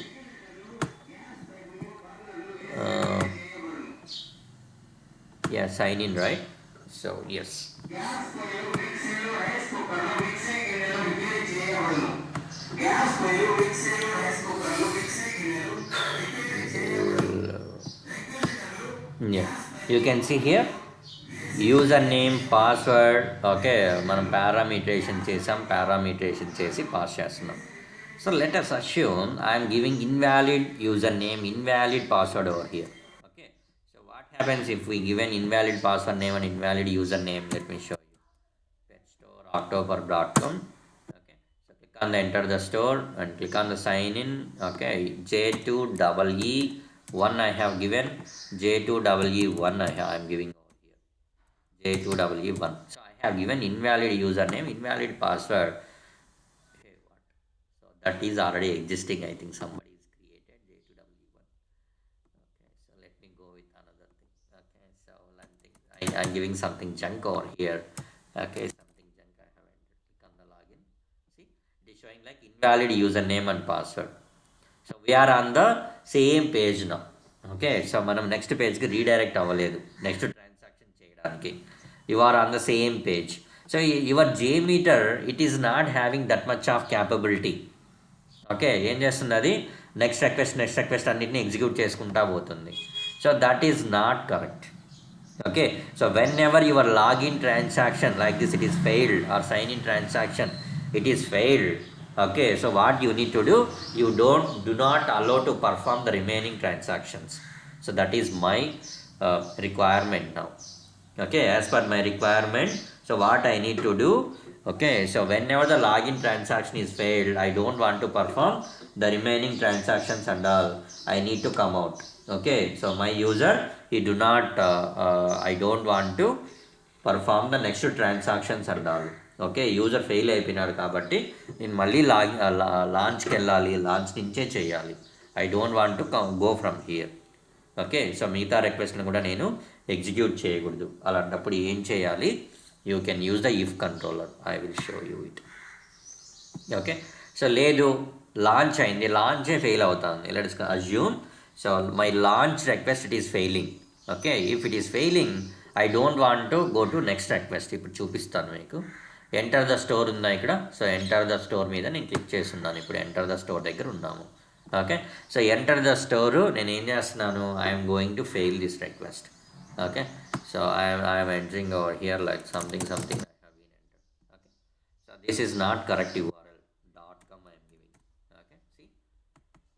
Yeah, sign in, right? So yes, you can see here user name, password. Okay, మనం parameterization చేసి pass చేస్తున్నాం. So let us assume I am giving invalid username, invalid password over here. Okay, so what happens if we give an invalid password name and invalid username? Let me show you. Pet store october.com. Okay, so click on the enter the store and click on the sign in. Okay, J2EE1 I have given, J2EE1 I am giving. J2EE1. So I have given invalid username, invalid password. Okay, what? So that is already existing. I think somebody is created J2W1. Okay, so let me go with another thing. Okay, so I'm giving something junk over here. Okay, something junk I have entered. Click on the login. See, it is showing like invalid username and password. So we are on the same page now. Okay so మనం next పేజ్కి redirect అవ్వలేదు next transaction చేయడానికి you are on the same page so your JMeter it is not having that much of capability okay ఏం చేస్తుంది అది next request అన్నింటినీ execute చేసుకుంటా పోతుంది so that is not correct okay so whenever your login transaction like this it is failed or sign in transaction it is failed. Okay, so what you need to do, you do not allow to perform the remaining transactions. So that is my requirement now. Okay, as per my requirement, so what I need to do, okay, so whenever the login transaction is failed, I don't want to perform the remaining transactions and all, I need to come out. Okay, so my user, he do not I don't want to perform the next transactions and all. Okay user fail అయిపోయినాడు కాబట్టి నేను మళ్ళీ లాంచ్కి వెళ్ళాలి launch నుంచే చేయాలి I don't want to go from here okay so మిగతా రిక్వెస్ట్ని కూడా నేను ఎగ్జిక్యూట్ చేయకూడదు అలాంటప్పుడు ఏం చేయాలి you can use the if controller I will show you it okay so లేదు లాంచ్ అయింది లాంచే ఫెయిల్ అవుతుంది let's assume so my launch request it is failing okay if it is failing I don't want to go to next request ఇప్పుడు చూపిస్తాను మీకు enter the store ఉందా ఇక్కడ so enter the store మీద నేను క్లిక్ చేస్తున్నాను ఇప్పుడు ఎంటర్ ద స్టోర్ దగ్గర ఉన్నాము okay so enter the store నేను ఏం చేస్తున్నాను I'm going to fail this request okay so I'm entering over here like something I have been enter okay so this is not correct URL .com I'm giving okay see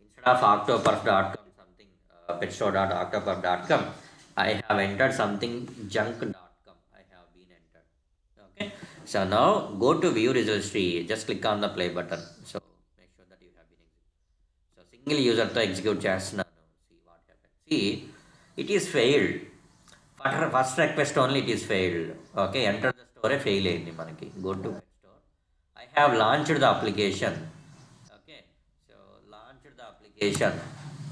instead of octoperf.com something petstore.octoperf.com I have entered something junk.com. I have been entered. Okay. So now go to view results tree. Just click on the play button. So make sure that you have been executed. So single user to execute chestnanu. See what happened. See, it is failed. For first request only it is failed. Okay. Enter the store fail ayindi manaki. Go to pet store. I have launched the application. Okay. So launched the application.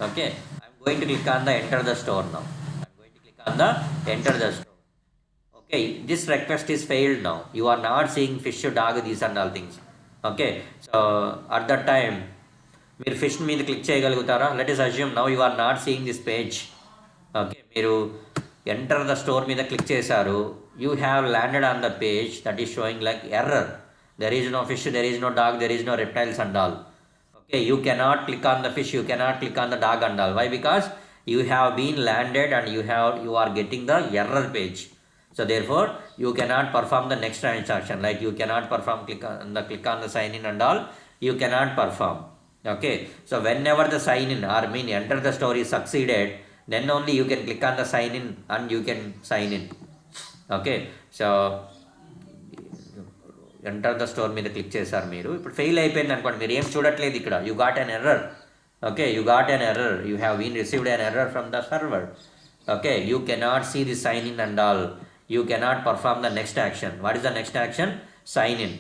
Okay. I'm going to click on the enter the store now. On the enter the store. Okay, this request is failed now. You are not seeing fish, dog, these and all things. Okay, so at that time మీరు fish మీద click చేయగలుగుతారా let us assume now you are not seeing this page okay మీరు enter the store మీద click చేశారు you have landed on the page that is showing like error there is no fish there is no dog there is no reptiles and all okay you cannot click on the fish you cannot click on the dog and all why because you have been landed and you are getting the error page, so therefore you cannot perform the next transaction like you cannot click on the sign in and all you cannot perform. Okay, so whenever the sign in or enter the store is succeeded then only you can click on the sign in and you can sign in. Okay, so enter the store మీద click చేశారు మీరు ఇప్పుడు fail అయిపోయింది అనుకోండి మీరు ఏం చూడట్లేదు ఇక్కడ you got an error. Okay, you got an error, you have been received an error from the server. Okay, you cannot see the sign in and all, you cannot perform the next action. What is the next action? Sign in.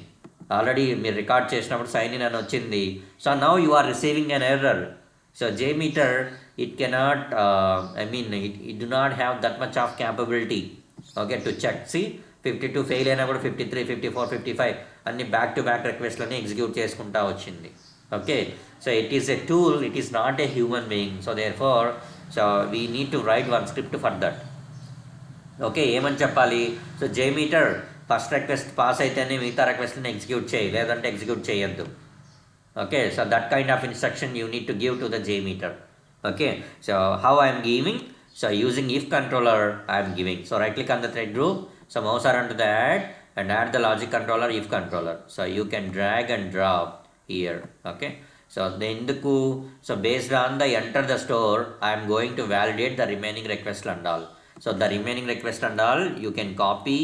Already మీరు record చేసినప్పుడు sign in అని వచ్చింది, so now you are receiving an error. So JMeter it cannot it do not have that much of capability okay to check. See 52 fail అయినా కూడా 53 54 55 అన్ని back to back రిక్వెస్ట్లని execute చేసుకుంటా వచ్చింది. Okay, so it is a tool, it is not a human being, so therefore so we need to write one script for that. Okay, ఏమని చెప్పాలి so JMeter first request pass అయితేనే మిగతా రిక్వెస్ట్ని execute చేయి లేదంటే execute చేయొద్దు. Okay so that kind of instruction you need to give to the JMeter. Okay so how I'm giving so using if controller I'm giving. So right click on the thread group, so mouse around to the add the logic controller if controller, so you can drag and drop here. Okay, so enduku so based on the enter the store I am going to validate the remaining request and all. So the remaining request and all you can copy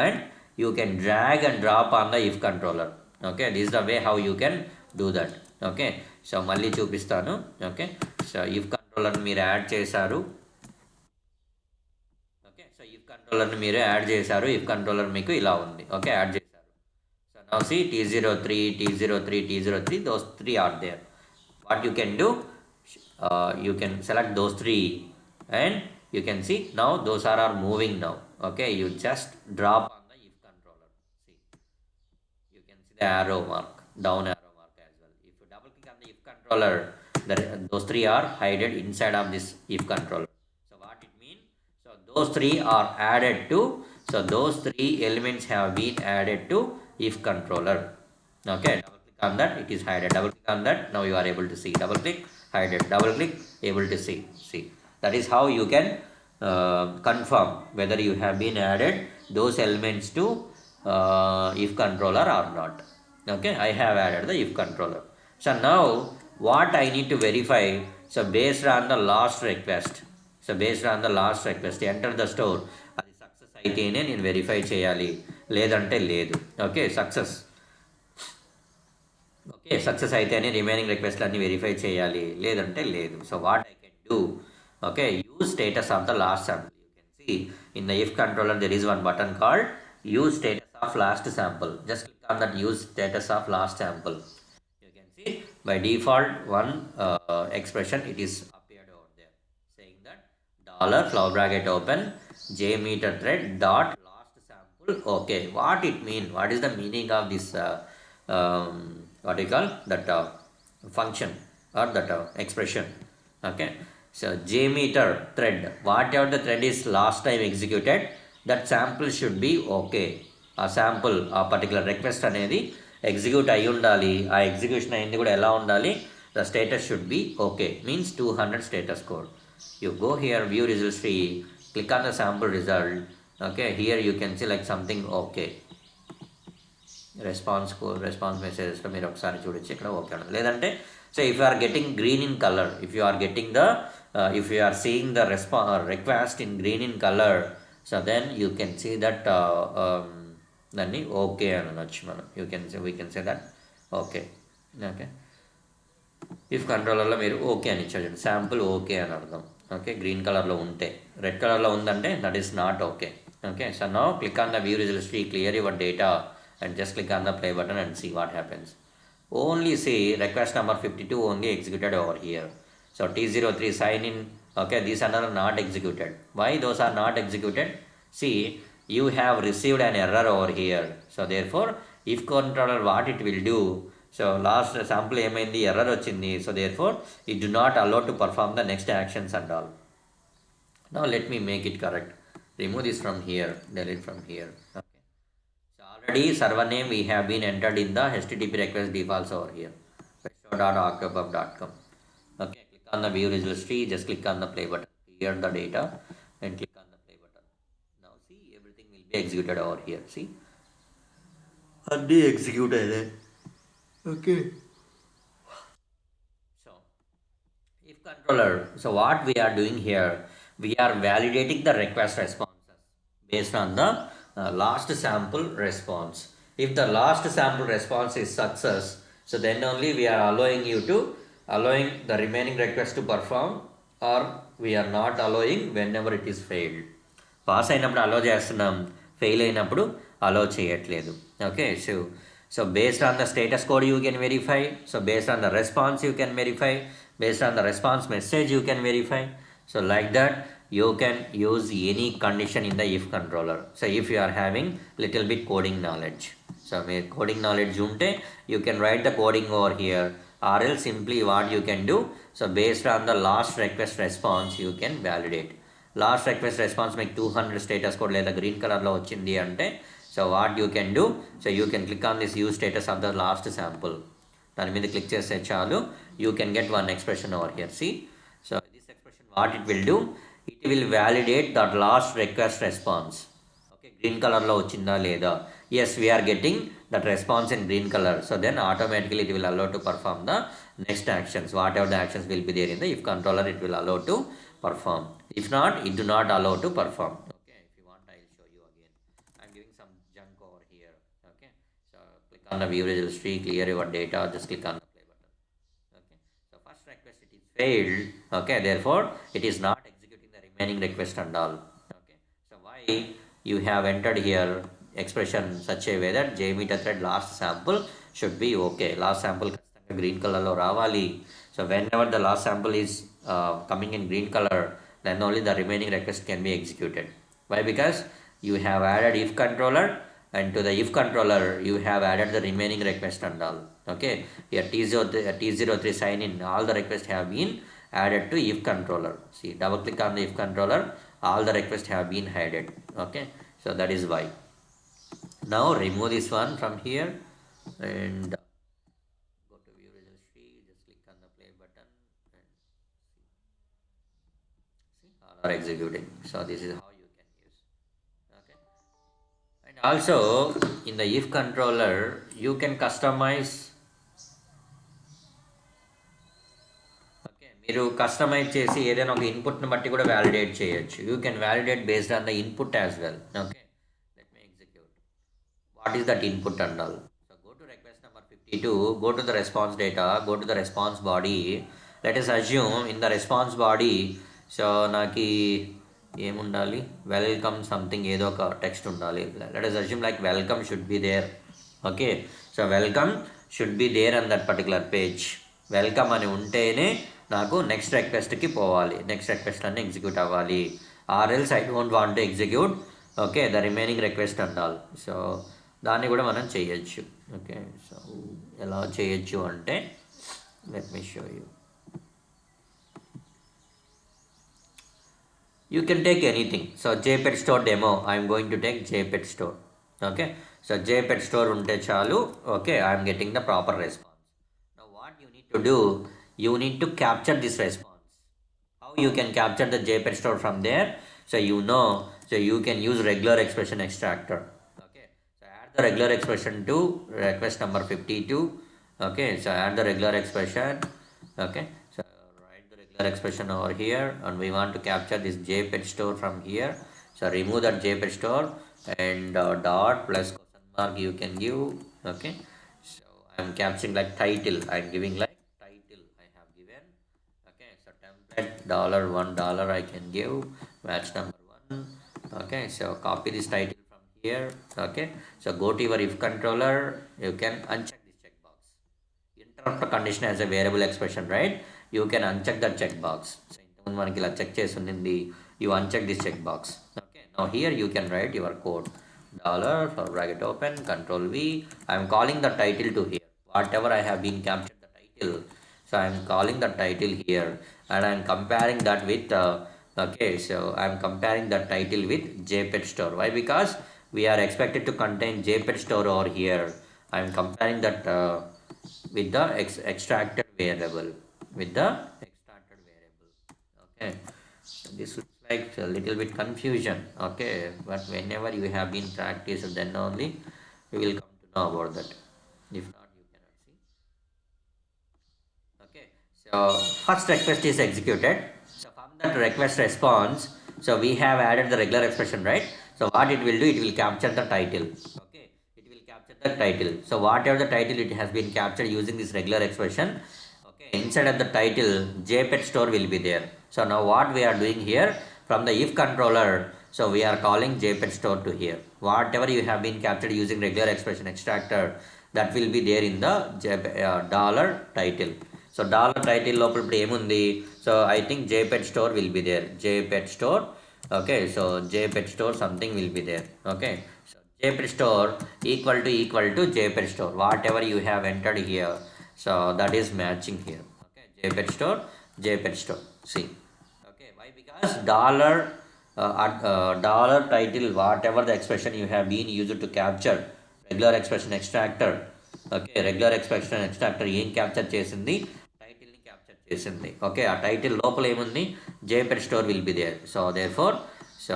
and you can drag and drop on the if controller. Okay, this is the way how you can do that. Okay, so malli chupistanu. Okay, so if controller meer add chesaru. Okay, so if controller కంట్రోలర్ని మీరు add చేశారు. If controller మీకు ఇలా ఉంది. Okay, add చేశారు. So now see T03, T03, T03, those three are there. What you can do, you can select those three and you can see now those are moving now. Okay, you just drop on the if controller. See, you can see the arrow mark, down arrow mark as well. If you double click on the if controller, those three are hidden inside of this if controller. So what it means, so those three are added to, so those three elements have been added to if controller. Okay, double click on that, it is hidden. Double click on that, now you are able to see. Double click, hidden. Double click, able to see. That is how you can confirm whether you have been added those elements to if controller or not. Okay, I have added the if controller. So now what I need to verify, so based on the last request, enter the store, అది success అయితేనే నేను verify చేయాలి, లేదంటే లేదు. Okay, success అయితేనే remaining request అన్ని verify చేయాలి, లేదంటే లేదు. So what I can do, okay, use status of the last sample. You can see in the if controller there is one button called use status of last sample. Just click on that use status of last sample. You can see by default one expression it is appeared over there saying that dollar flower bracket open jmeter thread dot last sample. Okay, what it mean, what is the meaning of this what you call that function or that expression? Okay, so jmeter thread, whatever the thread is last time executed, that sample should be okay. ఆ sample, ఆ particular request అనేది execute అయి ఉండాలి. ఆ execution అయింది కూడా ఎలా ఉండాలి, the status should be okay, means 200 status code. You go here, view results tree, click on the sample result. Okay, here you can see like something okay, response మెసేజెస్లో మీరు ఒకసారి చూడొచ్చు, ఇక్కడ ఓకే ఉండదు. లేదంటే so if you are getting green in colour, if you are getting the if you are seeing the request in green in color, so then you can see that దాన్ని okay అని అనొచ్చు మనం. we can say that okay. Okay, if కంట్రోలర్లో మీరు okay అని ఇచ్చారు, sample okay అని అర్థం. ఓకే, గ్రీన్ కలర్లో ఉంటే, రెడ్ కలర్లో ఉందంటే that is not okay. Okay, so now click on the view results tree, clear your data and just click on the play button and see what happens. Only see request number 52 only executed over here. So T03 sign in, okay, these are not executed. Why those are not executed? See, you have received an error over here. So therefore if controller what it will do, so last sample ఏమైంది, error వచ్చింది. So therefore it do not allow to perform the next actions and all. Now let me make it correct. Remove this from here, delete from here. Okay, so already server name we have been entered in the HTTP request defaults over here, show.octopub.com. Okay, on the view results tree, just click on the play button, clear the data and click on the play button. Now see, everything will be executed over here. See, already executed. Okay, so if controller, so what we are doing here, we are validating the request responses based on the last sample response. If the last sample response is success, so then only we are allowing the remaining request to perform, or we are not allowing whenever it is failed. Pass అయినప్పుడు అలో చేస్తున్నాం, fail అయినప్పుడు అలో చేయట్లేదు. Okay, so based on the status code you can verify, so based on the response you can verify, based on the response message you can verify. So like that you can use any condition in the if controller. So if you are having little bit coding knowledge, so మీరు coding knowledge ఉంటే you can write the coding over here, or else simply what you can do, so based on the last request response you can validate. Last request response make 200 status code లేదా green కలర్లో వచ్చింది అంటే, so what you can do, so you can click on this use status of the last sample, దాని మీద click చేస్తే చాలు, you can get one expression over here. See, so this expression what it will do, it will validate that last request response. Okay, green కలర్లో వచ్చిందా లేదా, yes we are getting that response in green color, so then automatically it will allow to perform the next actions, whatever the actions will be there in the if controller, it will allow to perform. If not, it do not allow to perform. Okay, if you want I will show you again. I am giving some junk over here. Okay, so click on the view results tree, clear your data, just click on the play button. Okay, so first request it is failed. Okay, therefore it is not executing the remaining request and all. Okay, so why, why you have entered here expression such a way that j meter thread last sample should be okay. Last sample green color lo ravali. So whenever the last sample is coming in green color, then only the remaining request can be executed. Why? Because you have added if controller, and to the if controller you have added the remaining request and all. Okay, here T03 sign in, all the requests have been added to if controller. See, double click on the if controller, all the requests have been added. Okay, so that is why. Now remove this one from here and go to view result sheet, just click on the play button and see all are executing. So this is how you can use. Okay, and also in the if controller you can customize. Okay, మీరు customise చేసి ఏదైనా ఒక ఇన్పుట్ని బట్టి కూడా validate చేయొచ్చు. You can validate based on the input as well. Okay, let me execute. What is that input and all? So go to request number 52, go to the response data, go to the response body. Let us assume in the response body, సో నాకు ఏముండాలి, welcome something ఏదో ఒక text ఉండాలి. Let us assume like welcome should be there. Okay, so welcome should be there on that particular page. Welcome అని ఉంటేనే నాకు next రిక్వెస్ట్కి పోవాలి, నెక్స్ట్ రిక్వెస్ట్ అన్నీ ఎగ్జిక్యూట్ అవ్వాలి. Or else I don't want to execute okay the remaining request and all. So దాన్ని కూడా మనం చేయొచ్చు. ఓకే, సో ఎలా చేయొచ్చు అంటే let me show you. You can take anything. So JPEG store demo, I am going to take JPEG store. Okay, so JPEG store unte chalu. Okay, I am getting the proper response. Now what you need to do, you need to capture this response. How you can capture the JPEG store from there? So so you can use regular expression extractor. Okay, so add the regular expression to request number 52. Okay, so add the regular expression. Okay, so write the regular expression over here, and we want to capture this JPEG store from here. So remove that JPEG store and dot plus question mark you can give. Okay, so I am capturing like title, I am giving like title I have given. Okay, so template $1 I can give, match number 1. Okay, so copy this title from here. Okay, so go to your if controller, you can uncheck this checkbox. Interrupt condition as a variable expression, right? You can uncheck that checkbox. So ఇంతకుముందు మనకి ఇలా check చేసి ఉండింది, you uncheck this checkbox. Okay, now here you can write your code. Dollar for bracket open, control V. I am calling the title to here. Whatever I have been captured the title, so I am calling the title here, and I am comparing that with okay, so I am comparing the title with JPEG store. Why? Because we are expected to contain JPEG store over here. I am comparing that with the extracted variable. Okay, so this looks like a little bit confusion. Okay, but whenever you have been practiced, then only you will come to know about that. If not, you cannot see. Okay, so first request is executed. So from that request response, so we have added the regular expression, right? So what it will do, it will capture the title. Okay, it will capture the title. So whatever the title, it has been captured using this regular expression. Okay, inside of the title, JPEG store will be there. So now what we are doing here, from the if controller, so we are calling JPEG store to here. Whatever you have been captured using regular expression extractor, that will be there in the dollar title. So dollar title లోపల ఇప్పుడు ఏముంది, so I think JPEG store will be there. JPEG store. Okay, so JPEG store something will be there. Okay, so JPEG store equal to JPEG store. Whatever you have entered here, so that is matching here. Okay, JPEG store. See. Okay, why? Because dollar title, whatever the expression you have been used to capture regular expression extractor. Okay, regular expression extractor ఏం capture చేసింది, టైటిల్ని capture చేసింది. Okay, ఆ title లోపల ఏముంది, JPEG store will be there. So therefore, so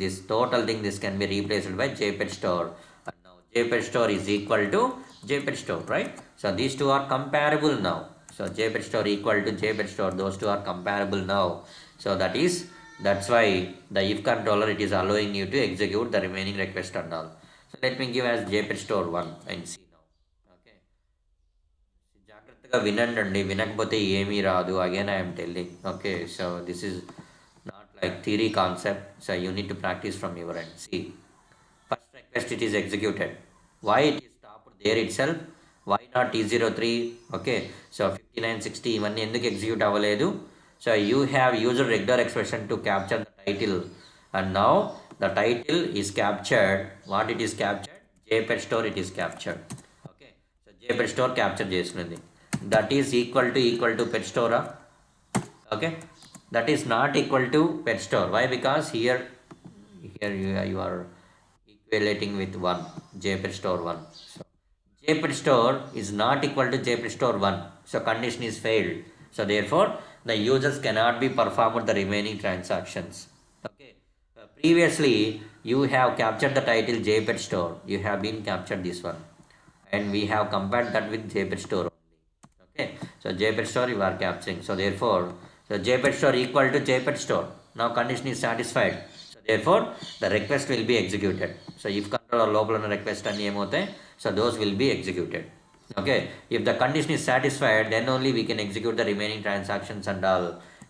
this total thing, this can be replaced by JPEG store. And now JPEG store is equal to JPEG store, right? So these two are comparable now. So JPEG store equal to JPEG store, those two are comparable now. So that's why the if controller, it is allowing you to execute the remaining request and all. So let me give as JPEG store 1 and see now. Okay, జాగ్రత్తగా వినండి, వినకపోతే ఏమీ రాదు. Again I am telling. Okay, so this is not like theory concept. So you need to practice from your end. See, first request it is executed. Why it is stopped there itself? Why not T03? Okay, so 5960 ఇవన్నీ ఎందుకు execute అవ్వలేదు? So you have used regular expression to capture the title, and now the title is captured. What it is captured? JPEG store it is captured. Okay, so JPEG store capture చేసినది. That is equal to pet store. Okay, that is not equal to pet store. Why? Because here you are equating with 1, JPEG store 1. So JPEG store is not equal to JPEG store 1. So condition is failed. So therefore the users cannot be performed the remaining transactions. Okay. Previously you have captured the title JPEG store. You have been captured this one, and we have compared that with JPEG store only. Okay. So JPEG store you are capturing. So therefore, so JPEG store equal to JPEG store. Now condition is satisfied. So therefore the request will be executed. So if controller local request and ఏమవుతాయి, so those will be executed. Okay, if the condition is satisfied, then only we can execute the remaining transactions and all.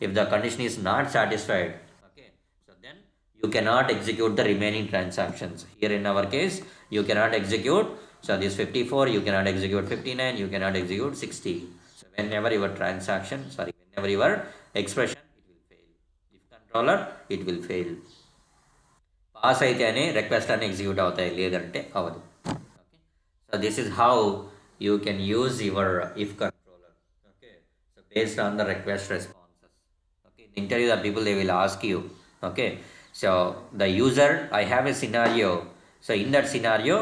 If the condition is not satisfied, okay, so then you cannot execute the remaining transactions. Here in our case, you cannot execute. So this 54, you cannot execute 59, you cannot execute 60. So whenever your whenever your expression, it will fail. If controller, it will fail. Pass అయితేనే request అని execute అవుతాయి, లేదంటే అవదు. Okay, so this is how you can use your if controller. Okay, so based on the request responses. Okay, in the interview the people they will ask you. Okay, so the user, I have a scenario. So in that scenario,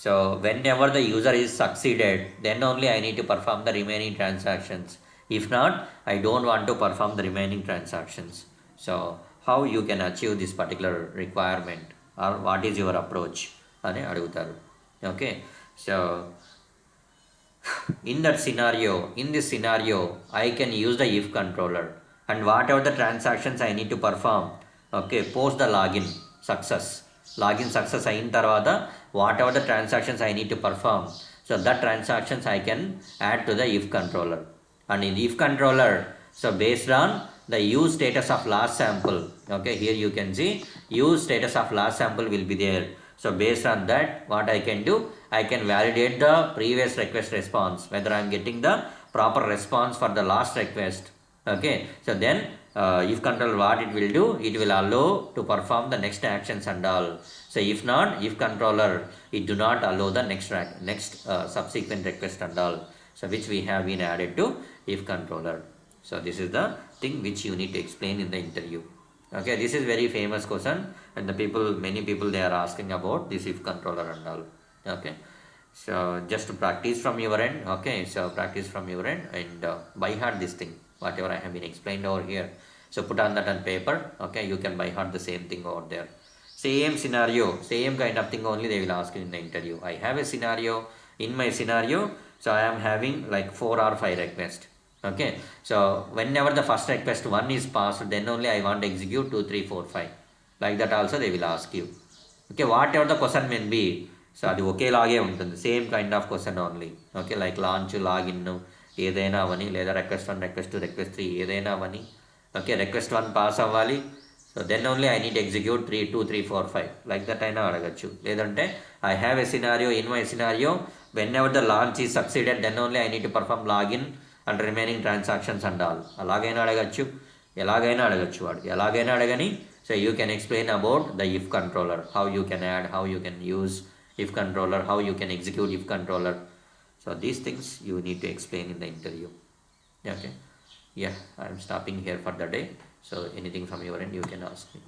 so whenever the user is succeeded, then only I need to perform the remaining transactions. If not, I don't want to perform the remaining transactions. So how you can achieve this particular requirement, or what is your approach అని అడుగుతారు. Okay, so in this scenario I can use the if controller, and whatever the transactions I need to perform, okay, post the login success అయిన తర్వాత whatever the transactions I need to perform, so that transactions I can add to the if controller. And in if controller, so based on the use status of last sample, okay, here you can see use status of last sample will be there. So based on that, what I can do, I can validate the previous request response, whether I am getting the proper response for the last request. Okay, so then if control what it will do, it will allow to perform the next actions and all. So if not, if controller, it do not allow the next subsequent request and all. So which we have been added to if controller. So this is the thing which you need to explain in the interview. Okay, this is very famous question, and many people they are asking about this if controller and all. Okay, so just to practice from your end. Okay, so practice from your end and by heart this thing whatever I have been explained over here. So put on that on paper. Okay, you can by heart the same thing over there. Same scenario, same kind of thing only they will ask you in the interview. I have a scenario. In my scenario, so I am having like 4 or 5 requests. Okay, so whenever the first request 1 is passed, then only I want to execute 2, 3, 4, 5. Like that also they will ask you. Okay, whatever the question may be, so అది ఒకేలాగే ఉంటుంది, same kind of question only. Okay, like launch, login ఏదైనా అవని, లేదా request 1, request 2, request 3 ఏదైనా అవని. Okay, request 1 pass అవ్వాలి, so then only I need execute 3, 2, 3, 4, 5 like that అయినా అడగచ్చు. లేదంటే I have a scenario, in my scenario whenever the launch is succeeded, then only I need to perform login and remaining transactions and all. అలాగైనా అడగచ్చు, ఎలాగైనా అడగచ్చు, వాడు ఎలాగైనా అడగని. So you can explain about the if controller, how you can add, how you can use if controller, how you can execute if controller. So these things you need to explain in the interview. Okay, yeah, I am stopping here for the day. So anything from your end you can ask me.